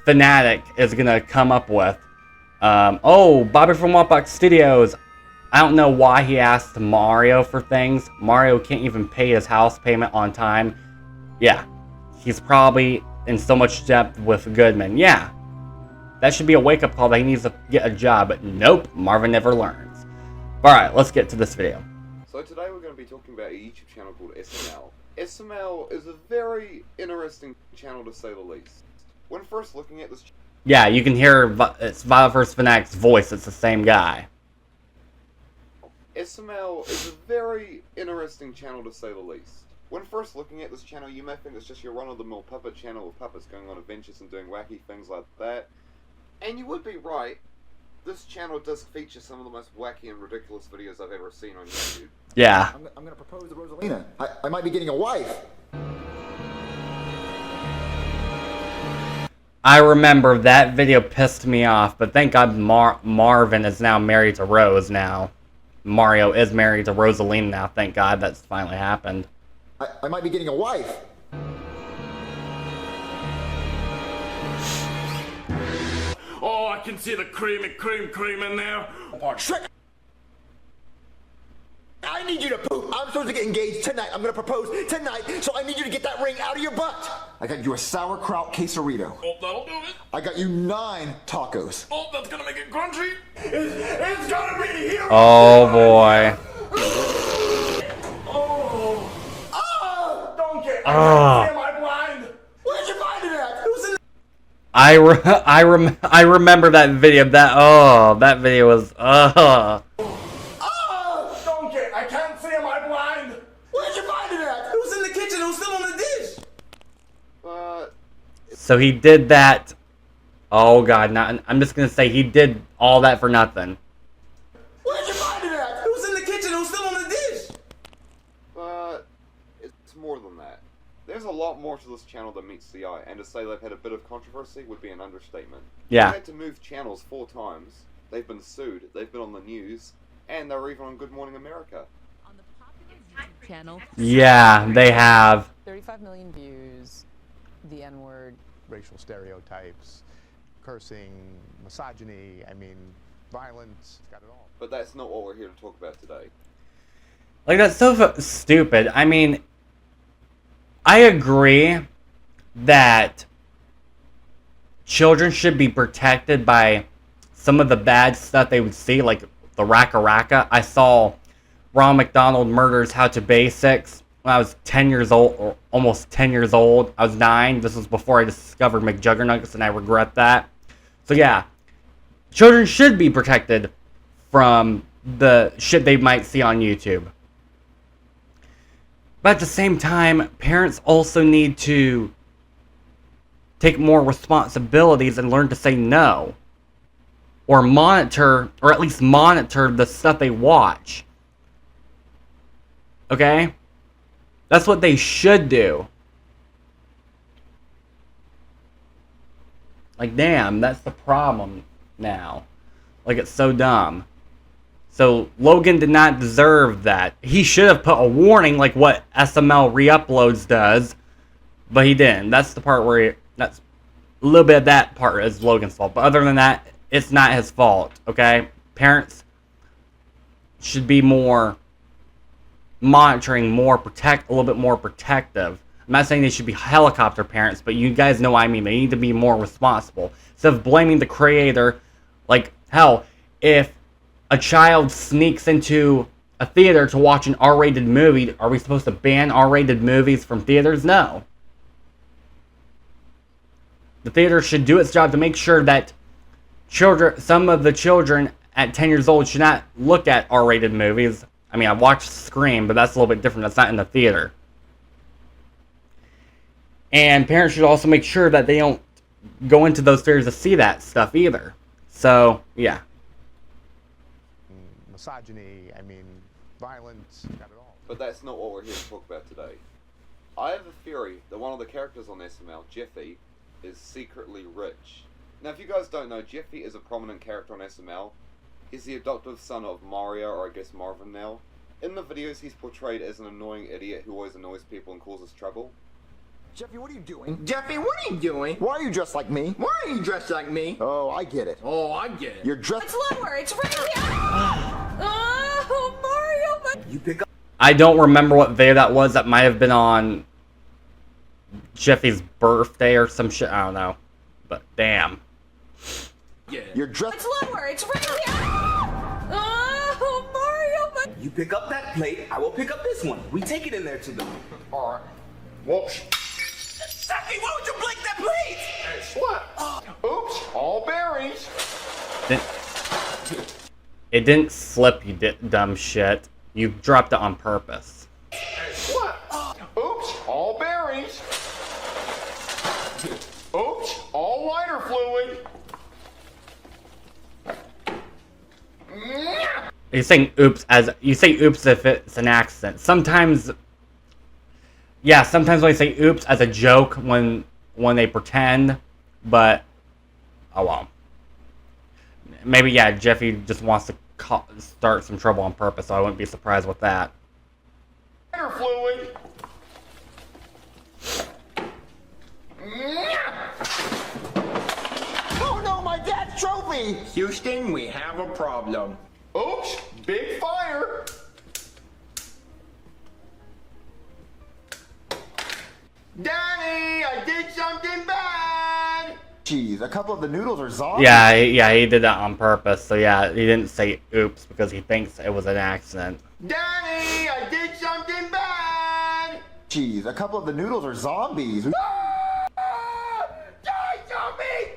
Fanatic is gonna come up with. Oh, Bobby from Wapbox Studios. I don't know why he asked Mario for things. Mario can't even pay his house payment on time. Yeah, he's probably in so much debt with Goodman. Yeah, that should be a wake-up call that he needs to get a job. But nope, Marvin never learns. Alright, let's get to this video. So today we're going to be talking about a YouTube channel called SML. SML is a very interesting channel to say the least. When first looking at this... Yeah, you can hear it's Violet First Fanatic's voice. It's the same guy. SML is a very interesting channel to say the least. When first looking at this channel, you may think it's just your run-of-the-mill puppet channel with puppets going on adventures and doing wacky things like that. And you would be right. This channel does feature some of the most wacky and ridiculous videos I've ever seen on YouTube. Yeah. I'm gonna propose to Rosalina. I might be getting a wife. I remember that video pissed me off, but thank God Marvin is now married to Rose now. Mario is married to Rosalina now, thank God that's finally happened. I might be getting a wife. Oh, I can see the cream in there. Shrek! I need you to poop. I'm supposed to get engaged tonight. I'm gonna propose tonight, so I need you to get that ring out of your butt. I got you a sauerkraut quesarito. Oh, that'll do it. I got you 9 tacos. Oh, that's gonna make it crunchy. It's gonna be here. Oh boy. Oh, don't get. Ah. Am I blind? Where'd you find it at? It was in I remember that video. That video was Don't get. I can't see. Am I blind? Where'd you find it at? It was in the kitchen. It was still on the dish. So he did that. Oh God, I'm just gonna say he did all that for nothing. Where'd you find it at? It was in the kitchen. It was still on the dish. It's more than that. There's a lot more to this channel than meets the eye, and to say they've had a bit of controversy would be an understatement. Yeah. They had to move channels 4 times, they've been sued, they've been on the news, and they're even on Good Morning America. On the popular YouTube channel. Yeah, they have. 35 million views. The N-word. Racial stereotypes, cursing, misogyny, I mean, violence, it's got it all. But that's not what we're here to talk about today. Like, that's so stupid. I mean, I agree that children should be protected by some of the bad stuff they would see, like the Raka Raka. I saw Ron McDonald Murders How to Basics when I was 10 years old, or almost 10 years old. I was 9. This was before I discovered McJuggernuggets, and I regret that. So yeah, children should be protected from the shit they might see on YouTube. But at the same time, parents also need to take more responsibilities and learn to say no. Or monitor, or at least monitor the stuff they watch. Okay? That's what they should do. Like, damn, that's the problem now. Like, it's so dumb. So, Logan did not deserve that. He should have put a warning like what SML re-uploads does, but he didn't. That's the part where that's a little bit of that part is Logan's fault. But other than that, it's not his fault, okay? Parents should be more monitoring, a little bit more protective. I'm not saying they should be helicopter parents, but you guys know what I mean. They need to be more responsible. Instead of blaming the creator, like, hell, if a child sneaks into a theater to watch an R-rated movie, are we supposed to ban R-rated movies from theaters? No. The theater should do its job to make sure that some of the children at 10 years old should not look at R-rated movies. I mean, I watched Scream, but that's a little bit different. That's not in the theater. And parents should also make sure that they don't go into those theaters to see that stuff either. So, yeah. Misogyny, I mean, violence, got it all. But that's not what we're here to talk about today. I have a theory that one of the characters on SML, Jeffy, is secretly rich. Now, if you guys don't know, Jeffy is a prominent character on SML. He's the adoptive son of Mario, or I guess Marvin now. In the videos, he's portrayed as an annoying idiot who always annoys people and causes trouble. Jeffy, what are you doing? Jeffy, what are you doing? Why are you dressed like me? Why are you dressed like me? Oh, I get it. Oh, I get it. You're dressed. It's lower. It's right here. Oh, Mario. You pick up. I don't remember what video that was. That might have been on Jeffy's birthday or some shit. I don't know. But damn. You're dressed. It's lower. It's right here. Oh, Mario. You pick up that plate, I will pick up this one. We take it in there to them. All right. Whoops. Jeffy, why would you break that plate? What? Oops. All berries. It didn't slip, you dumb shit. You dropped it on purpose. What? Oops. You say oops if it's an accident. Sometimes, yeah, sometimes when I say oops as a joke when they pretend, but oh well. Maybe yeah, Jeffy just wants to start some trouble on purpose, so I wouldn't be surprised with that. Fluid. Oh no, my dad's trophy! Houston, we have a problem. Oops, big fire. Daddy, I did something bad. Jeez, a couple of the noodles are zombies. Yeah, he did that on purpose. So yeah, he didn't say oops because he thinks it was an accident. Daddy, I did something bad. Jeez, a couple of the noodles are zombies. Die, zombie!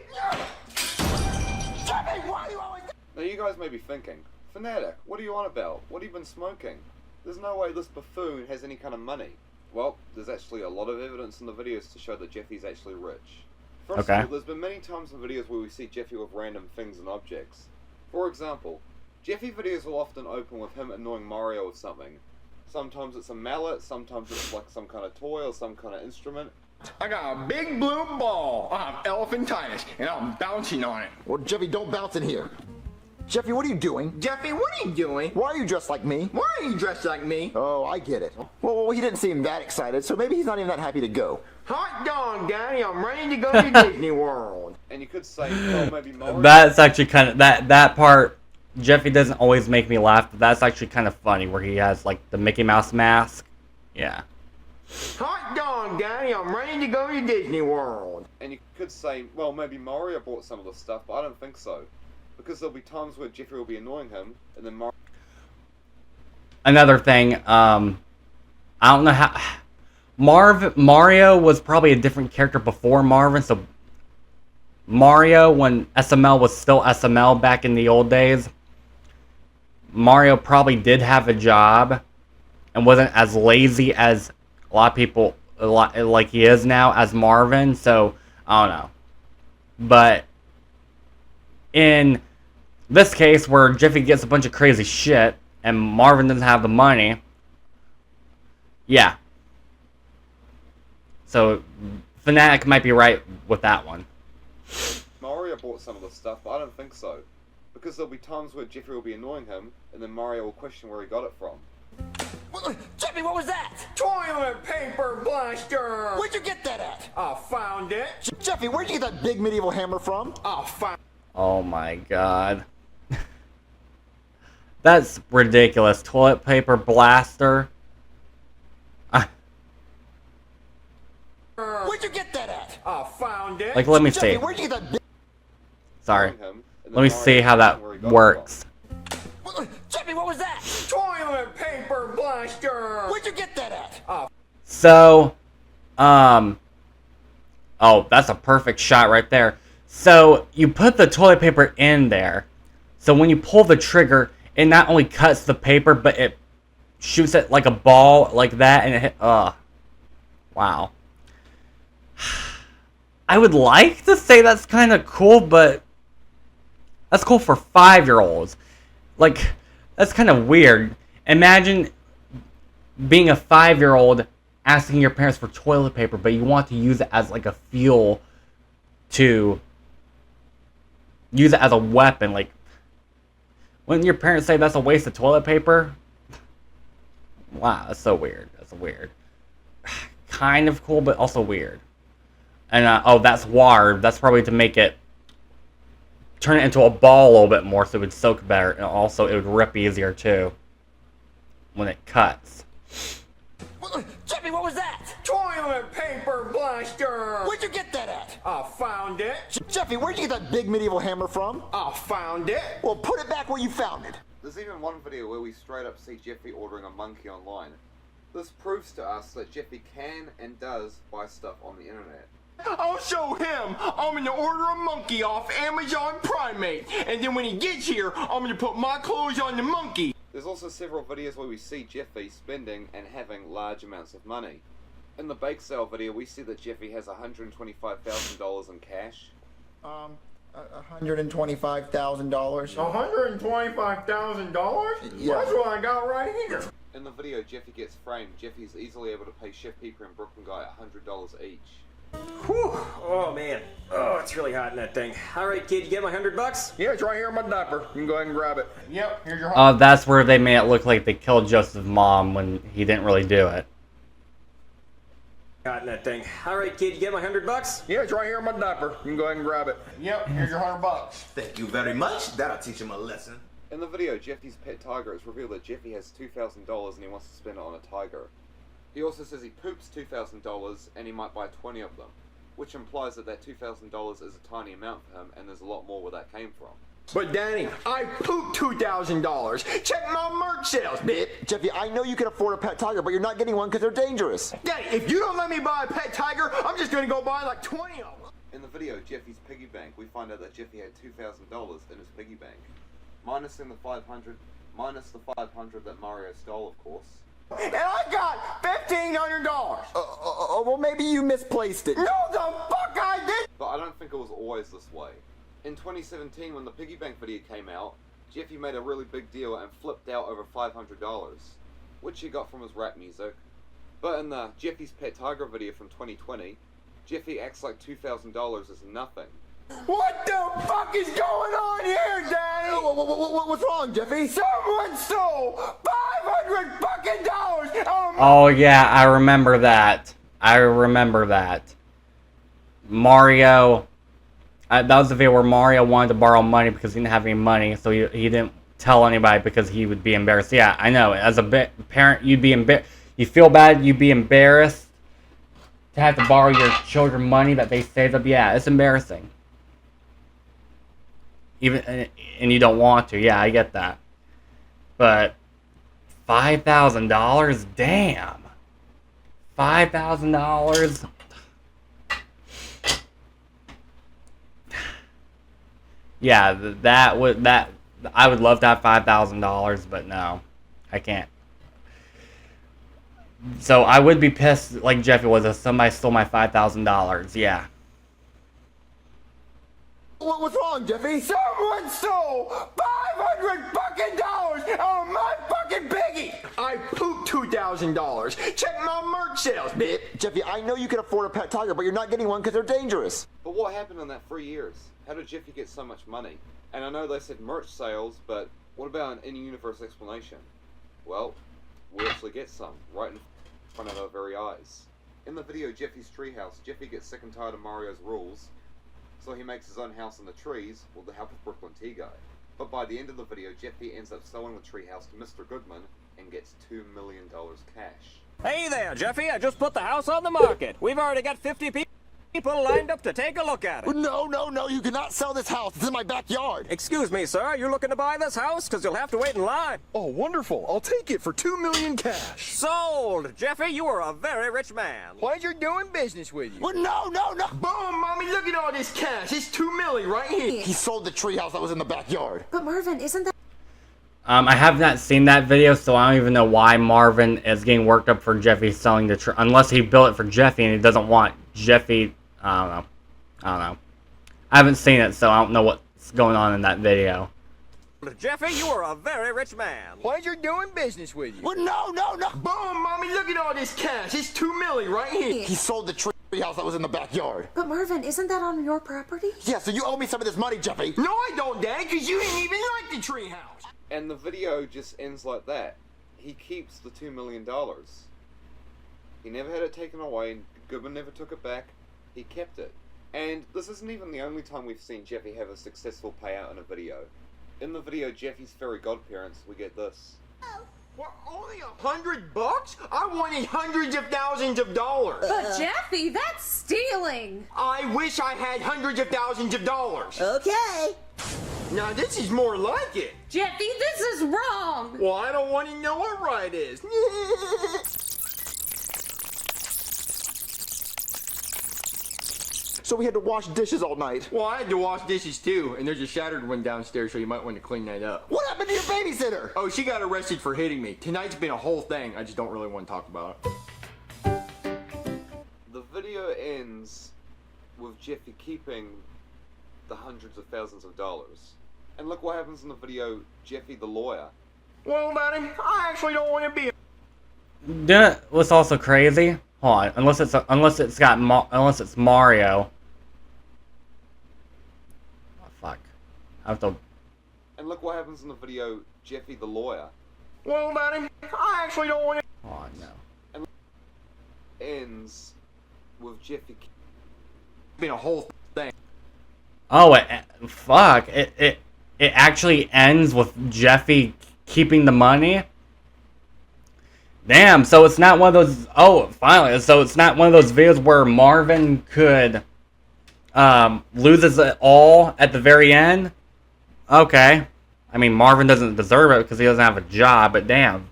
Jeffy, why do you always... Now you guys may be thinking, Fanatic, what are you on about? What have you been smoking? There's no way this buffoon has any kind of money. Well, there's actually a lot of evidence in the videos to show that Jeffy's actually rich. First of all, there's been many times in videos where we see Jeffy with random things and objects. For example, Jeffy videos will often open with him annoying Mario with something. Sometimes it's a mallet, sometimes it's like some kind of toy or some kind of instrument. I got a big blue ball. I have elephantitis, and I'm bouncing on it. Well, Jeffy, don't bounce in here. Jeffy, what are you doing? Jeffy, what are you doing? Why are you dressed like me? Why are you dressed like me? Oh, I get it. Well, he didn't seem that excited, so maybe he's not even that happy to go. Hot dog, Daddy, I'm ready to go to Disney World. And you could say, well, maybe Mario... That's actually kind of, that part, Jeffy doesn't always make me laugh, but that's actually kind of funny, where he has, like, the Mickey Mouse mask. Yeah. Hot dog, Daddy, I'm ready to go to Disney World. And you could say, well, maybe Mario bought some of the stuff, but I don't think so. Because there'll be times where Jeffy will be annoying him, and then Mario... Another thing, I don't know how... Mario was probably a different character before Marvin, so... Mario, when SML was still SML back in the old days, Mario probably did have a job, and wasn't as lazy as a lot of people, like he is now, as Marvin, so, I don't know. But... in this case, where Jeffy gets a bunch of crazy shit, and Marvin doesn't have the money, yeah. So, Fanatic might be right with that one. Mario bought some of the stuff, but I don't think so. Because there'll be times where Jeffy will be annoying him, and then Mario will question where he got it from. Jeffy, what was that? Toilet paper blaster! Where'd you get that at? I found it. Jeffy, where'd you get that big medieval hammer from? I found. Oh my god. That's ridiculous. Toilet paper blaster. Where'd you get that at? I found it. Like, let me Jeffy, see. where'd you get that big... Sorry. Let me see how that works. Jeffy, what was that? Toilet paper blaster! Where'd you get that at? So, oh, that's a perfect shot right there. So, you put the toilet paper in there. So, when you pull the trigger, it not only cuts the paper, but it shoots it like a ball, like that, and it hit, wow. I would like to say that's kind of cool, but that's cool for 5-year-olds. Like, that's kind of weird. Imagine being a 5-year-old asking your parents for toilet paper, but you want to use it as like a fuel to use it as a weapon. Like, wouldn't your parents say that's a waste of toilet paper? Wow, that's so weird. That's weird. Kind of cool, but also weird. And, oh, that's water. That's probably to make it turn it into a ball a little bit more so it would soak better. And also, it would rip easier, too, when it cuts. Jeffy, what was that? Toilet paper blaster! Where'd you get that at? I found it. Jeffy, where'd you get that big medieval hammer from? I found it. Well, put it back where you found it. There's even one video where we straight up see Jeffy ordering a monkey online. This proves to us that Jeffy can and does buy stuff on the internet. I'll show him. I'm gonna order a monkey off Amazon Primate, and then when he gets here, I'm gonna put my clothes on the monkey. There's also several videos where we see Jeffy spending and having large amounts of money. In the bake sale video, we see that Jeffy has $125,000 in cash. $125,000. $125,000? Yeah. That's what I got right here. In the video, Jeffy gets framed. Jeffy's easily able to pay Chef Peeper and Brooklyn Guy $100 each. Whew. Oh, man. Oh, it's really hot in that thing. All right, kid, you get my $100? Yeah, it's right here in my diaper. You can go ahead and grab it. Yep, here's your That's where they made it look like they killed Joseph's mom when he didn't really do it. Hot in that thing. All right, kid, you get my $100? Yeah, it's right here in my diaper. You can go ahead and grab it. Yep, here's your $100. Thank you very much. That'll teach him a lesson. In the video, Jeffy's pet tiger, it's revealed that Jeffy has $2,000 and he wants to spend it on a tiger. He also says he poops $2,000 and he might buy 20 of them, which implies that $2,000 is a tiny amount for him and there's a lot more where that came from. But Danny, I pooped $2,000. Check my merch sales, bitch. Jeffy, I know you can afford a pet tiger, but you're not getting one because they're dangerous. Danny, if you don't let me buy a pet tiger, I'm just gonna go buy like 20 of them. In the video, Jeffy's piggy bank, we find out that Jeffy had $2,000 in his piggy bank. Minus the 500 that Mario stole, of course. And I got $1,500. Well, maybe you misplaced it. No, the fuck I did. But I don't think it was always this way. In 2017, when the piggy bank video came out, Jeffy made a really big deal and flipped out over $500, which he got from his rap music. But in the Jeffy's Pet Tiger video from 2020, Jeffy acts like $2,000 is nothing. What the fuck is going on here, Daddy? What's wrong, Jeffy? Someone stole $500 fucking dollars. Oh yeah, I remember that. Mario. That was the video where Mario wanted to borrow money because he didn't have any money, so he didn't tell anybody because he would be embarrassed. Yeah, I know. As a parent, you'd be embarrassed. You feel bad. You'd be embarrassed to have to borrow your children money that they saved up. Yeah, it's embarrassing. And you don't want to. Yeah, I get that. But $5,000, damn. $5,000. Yeah, that I would love to have $5,000, but no, I can't. So I would be pissed, like Jeffy was, if somebody stole my $5,000. Yeah. What's wrong, Jeffy? Someone stole $500 fucking dollars on my fucking piggy. I pooped $2,000. Check my merch sales, bitch. Jeffy, I know you can afford a pet tiger, but you're not getting one because they're dangerous. But what happened in that 3 years? How did Jeffy get so much money? And I know they said merch sales, but what about an in-universe explanation? Well, we actually get some, right in front of our very eyes. In the video Jeffy's Treehouse, Jeffy gets sick and tired of Mario's rules, so he makes his own house in the trees with the help of Brooklyn Tea Guy. But by the end of the video, Jeffy ends up selling the treehouse to Mr. Goodman and gets $2 million cash. Hey there, Jeffy, I just put the house on the market. We've already got 50 people lined up to take a look at it. No, you cannot sell this house. It's in my backyard. Excuse me, sir, you're looking to buy this house? Because you'll have to wait in line. Oh, wonderful. I'll take it for $2 million cash. Sold! Jeffy, you are a very rich man. Pleasure doing business with you. Well, no. Boom, Mommy, look at all this cash. It's $2 million right here. He sold the treehouse that was in the backyard. But Marvin, isn't that... I have not seen that video, so I don't even know why Marvin is getting worked up for Jeffy selling the tree. Unless he built it for Jeffy and he doesn't want Jeffy... I don't know. I haven't seen it, so I don't know what's going on in that video. Jeffy, you are a very rich man. Pleasure doing business with you. Well, no. Boom, Mommy, look at all this cash. It's $2 million right here. He sold the treehouse that was in the backyard. But Marvin, isn't that on your property? Yeah, so you owe me some of this money, Jeffy. No, I don't, Daddy, because you didn't even like the treehouse. And the video just ends like that. He keeps the $2 million. He never had it taken away. Goodman never took it back. He kept it. And this isn't even the only time we've seen Jeffy have a successful payout in a video. In the video Jeffy's Fairy Godparents, we get this. What, only $100? I wanted hundreds of thousands of dollars. But Jeffy, that's stealing. I wish I had hundreds of thousands of dollars. Okay. Now this is more like it. Jeffy, this is wrong. Well, I don't want to know what right is. So we had to wash dishes all night. Well, I had to wash dishes too, and there's a shattered one downstairs, so you might want to clean that up. What happened to your babysitter? Oh, she got arrested for hitting me. Tonight's been a whole thing. I just don't really want to talk about it. The video ends with Jeffy keeping the hundreds of thousands of dollars. And look what happens in the video, Jeffy the lawyer. Well, Daddy, I actually don't want to be. What's also crazy? Hold on, unless it's Mario. Oh, fuck. I have to. And look what happens in the video, Jeffy the lawyer. Well, Daddy, I actually don't want to. Oh no. And ends with Jeffy. Been a whole thing. Oh, fuck! It actually ends with Jeffy keeping the money. Damn, so it's not one of those... Oh, finally. So it's not one of those videos where Marvin could... loses it all at the very end? Okay. I mean, Marvin doesn't deserve it because he doesn't have a job, but damn.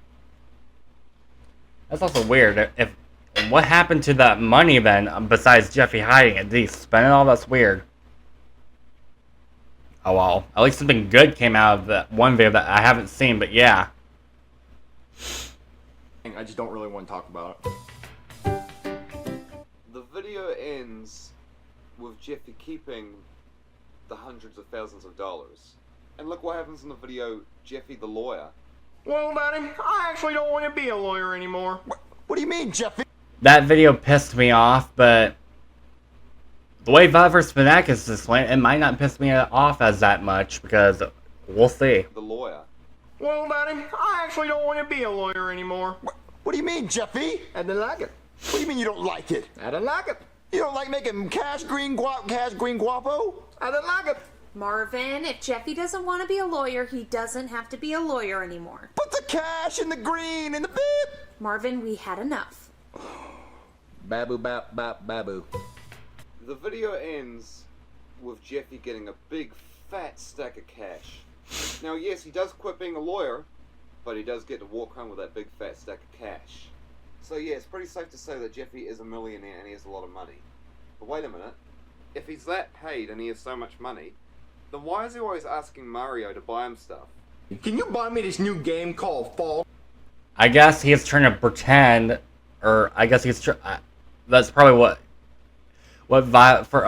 That's also weird. What happened to that money then, besides Jeffy hiding it? Did he spend it all? That's weird. Oh well. At least something good came out of that one video that I haven't seen, but yeah. I just don't really want to talk about it. The video ends with Jeffy keeping the hundreds of thousands of dollars. And look what happens in the video, Jeffy the lawyer. Well, Daddy, I actually don't want to be a lawyer anymore. What do you mean, Jeffy? That video pissed me off, but the way Butler Fanatic is explained, it might not piss me off as that much, because we'll see. The lawyer. Well, Daddy, I actually don't want to be a lawyer anymore. What do you mean, Jeffy? I don't like it. What do you mean you don't like it? I don't like it. You don't like making cash green guapo? I don't like it. Marvin, if Jeffy doesn't want to be a lawyer, he doesn't have to be a lawyer anymore. Put the cash in the green and the beep. Marvin, we had enough. Babu bap bap babu. The video ends with Jeffy getting a big fat stack of cash. Now yes, he does quit being a lawyer, but he does get to walk home with that big fat stack of cash. So yeah, it's pretty safe to say that Jeffy is a millionaire and he has a lot of money. But wait a minute, if he's that paid and he has so much money, then why is he always asking Mario to buy him stuff? Can you buy me this new game called Fall? I guess he's trying to pretend, or I guess he's that's probably what SML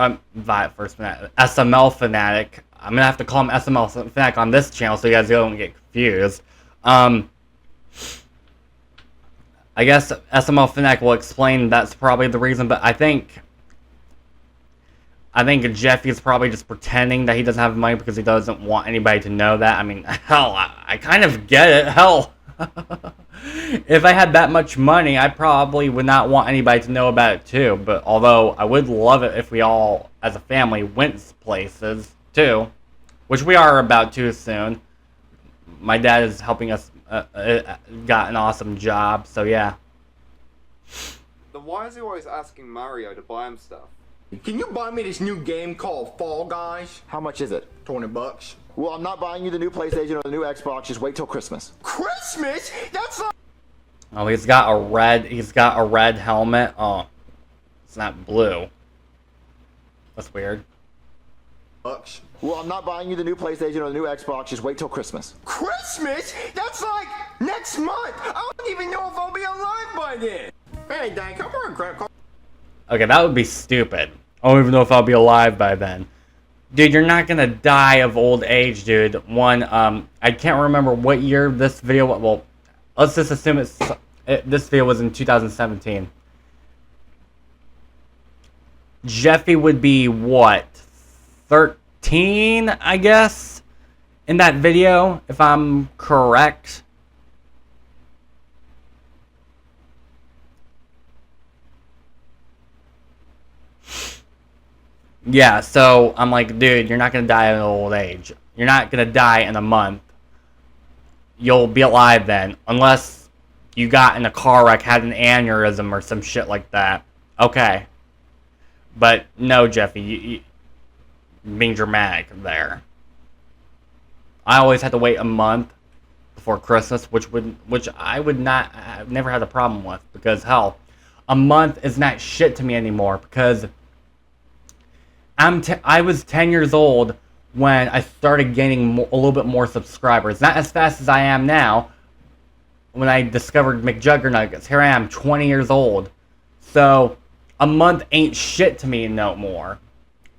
Fanatic. I'm gonna have to call him SML Fanatic on this channel so you guys don't get confused. I guess SML Fanatic will explain that's probably the reason, but I think Jeffy's probably just pretending that he doesn't have money because he doesn't want anybody to know that. I mean, hell, I kind of get it. Hell, if I had that much money, I probably would not want anybody to know about it too. But although I would love it if we all, as a family, went places too, which we are about to soon. My dad is helping us, got an awesome job, so yeah. Then why is he always asking Mario to buy him stuff? Can you buy me this new game called Fall Guys? How much is it? $20. Well, I'm not buying you the new PlayStation or the new Xbox. Just wait till Christmas. Christmas? That's not... Oh, he's got a red helmet. Oh, it's not blue. That's weird. Bucks. Well, I'm not buying you the new PlayStation or the new Xbox. Just wait till Christmas. Christmas? That's like next month. I don't even know if I'll be alive by then. Hey, Dad, come on, crap. Okay, that would be stupid. I don't even know if I'll be alive by then. Dude, you're not gonna die of old age, dude. I can't remember what year this video was. Well, let's just assume this video was in 2017. Jeffy would be, what, 13, I guess? In that video, if I'm correct. Yeah, so I'm like, dude, you're not gonna die in old age. You're not gonna die in a month. You'll be alive then, unless you got in a car wreck, had an aneurysm or some shit like that. Okay. But no, Jeffy, you being dramatic there. I always had to wait a month before Christmas, which I would not, I've never had a problem with, because hell, a month is not shit to me anymore, because I was 10 years old when I started gaining a little bit more subscribers. Not as fast as I am now when I discovered McJuggernuggets. Here I am, 20 years old. So, a month ain't shit to me no more.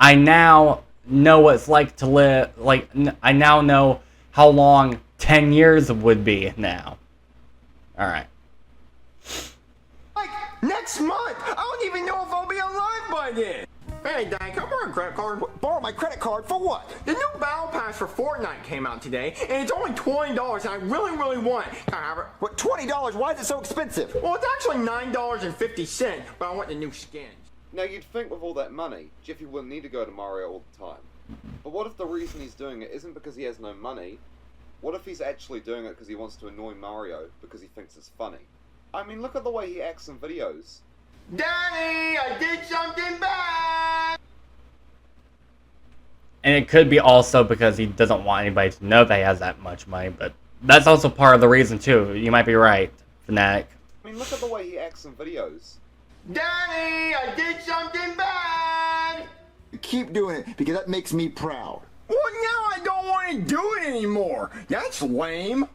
I now know what it's like to live, like, I now know how long 10 years would be now. Alright. Like, next month! I don't even know if I'll be alive by then! Hey, Dad, can I borrow a credit card? Borrow my credit card for what? The new Battle Pass for Fortnite came out today, and it's only $20, and I really want it. Can I have it? What, $20? Why is it so expensive? Well, it's actually $9.50, but I want the new skins. Now, you'd think with all that money, Jeffy wouldn't need to go to Mario all the time. But what if the reason he's doing it isn't because he has no money? What if he's actually doing it because he wants to annoy Mario because he thinks it's funny? I mean, look at the way he acts in videos. Daddy, I did something bad! And it could be also because he doesn't want anybody to know that he has that much money, but that's also part of the reason too. You might be right, Fnatic. I mean, look at the way he acts in videos. Daddy, I did something bad! Keep doing it, because that makes me proud. Well, now I don't want to do it anymore. That's lame.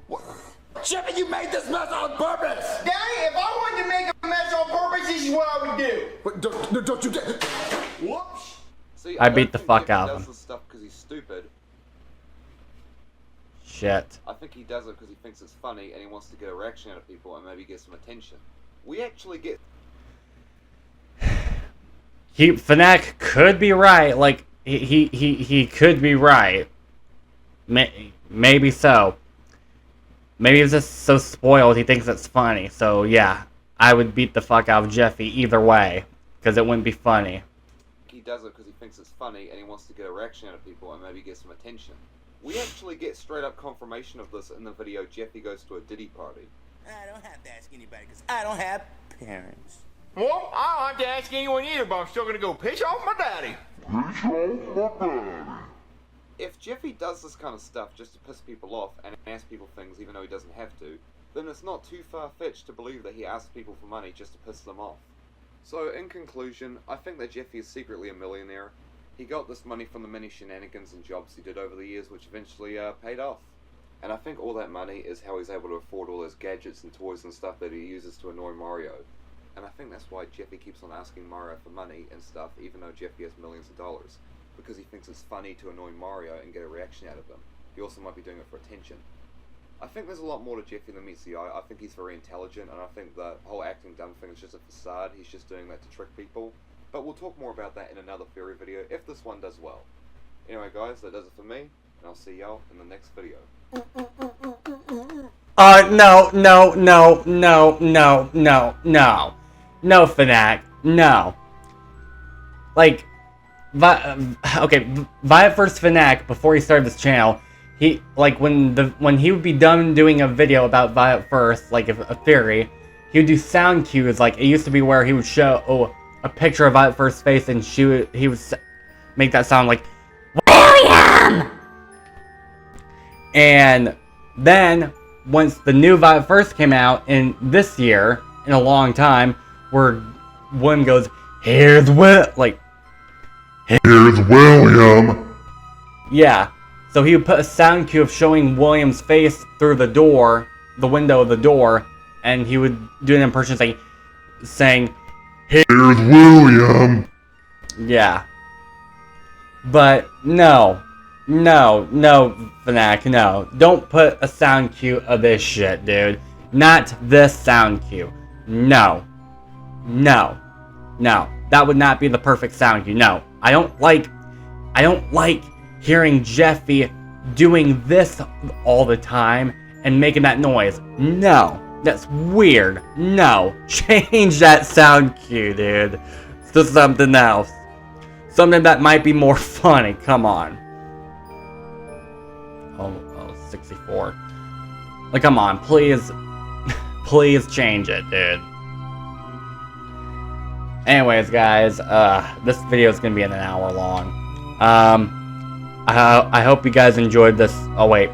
Jeffy, you made this mess on purpose! Daddy, if I wanted to make a mess on purpose, this is what I would do. But don't you get... Whoops. See, I beat the fuck out of him. He does this stuff because he's stupid. Shit. I think he does it because he thinks it's funny and he wants to get a reaction out of people and maybe get some attention. We actually get... Fnatic could be right. Like, he could be right. Maybe so. Maybe he's just so spoiled he thinks it's funny. So, yeah. I would beat the fuck out of Jeffy either way. Because it wouldn't be funny. He does it because he thinks it's funny and he wants to get a reaction out of people and maybe get some attention. We actually get straight up confirmation of this in the video Jeffy goes to a Diddy party. I don't have to ask anybody because I don't have parents. Well, I don't have to ask anyone either, but I'm still gonna go piss off my daddy. If Jeffy does this kind of stuff just to piss people off and ask people things even though he doesn't have to, then it's not too far-fetched to believe that he asks people for money just to piss them off. So, in conclusion, I think that Jeffy is secretly a millionaire. He got this money from the many shenanigans and jobs he did over the years, which eventually paid off. And I think all that money is how he's able to afford all those gadgets and toys and stuff that he uses to annoy Mario. And I think that's why Jeffy keeps on asking Mario for money and stuff, even though Jeffy has millions of dollars. Because he thinks it's funny to annoy Mario and get a reaction out of him. He also might be doing it for attention. I think there's a lot more to Jeffy than meets the eye. I think he's very intelligent, and I think the whole acting dumb thing is just a facade. He's just doing that to trick people. But we'll talk more about that in another theory video, if this one does well. Anyway guys, that does it for me, and I'll see y'all in the next video. No, Fnatic. No. Like, okay, Violet First Fnatic, before he started this channel, he, like, when he would be done doing a video about Violet First, like a theory, he would do sound cues. Like, it used to be where he would show a picture of Violet First's face, and he would make that sound like, William! And then, once the new Violet First came out in this year, in a long time, where William goes, here's William. Yeah. So he would put a sound cue of showing William's face through the door, the window of the door, and he would do an impression saying, here's William. Yeah. But no, Fnatic, no. Don't put a sound cue of this shit, dude. Not this sound cue. No. That would not be the perfect sound cue. No. I don't like hearing Jeffy doing this all the time and making that noise. No. That's weird. No. Change that sound cue, dude. To something else. Something that might be more funny. Come on. Oh, 64. Like, come on. Please. Please change it, dude. Anyways, guys, this video is going to be an hour long. I hope you guys enjoyed this. Oh, wait.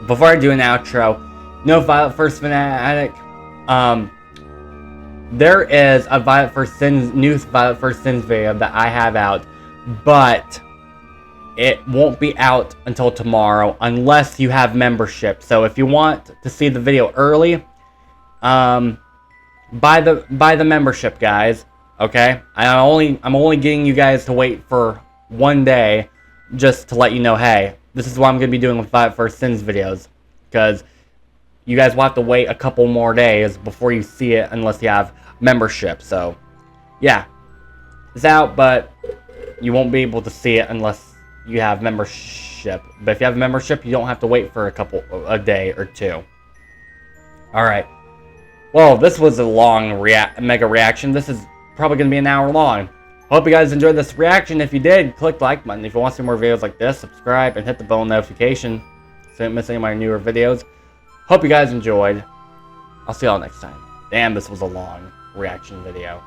Before I do an outro, no Violet First Fnatic. There is a Violet First Sins, new Violet First Sins video that I have out, but it won't be out until tomorrow unless you have membership. So if you want to see the video early, buy the membership, guys. Okay, I'm only getting you guys to wait for one day just to let you know, hey, this is what I'm going to be doing with 5 First Sins videos. Because you guys will have to wait a couple more days before you see it unless you have membership. So, yeah. It's out, but you won't be able to see it unless you have membership. But if you have membership, you don't have to wait for a day or two. Alright. Well, this was a long mega reaction. This is probably going to be an hour long. Hope you guys enjoyed this reaction. If you did, click the like button. If you want to see more videos like this, subscribe and hit the bell notification so you don't miss any of my newer videos. Hope you guys enjoyed. I'll see y'all next time. Damn, this was a long reaction video.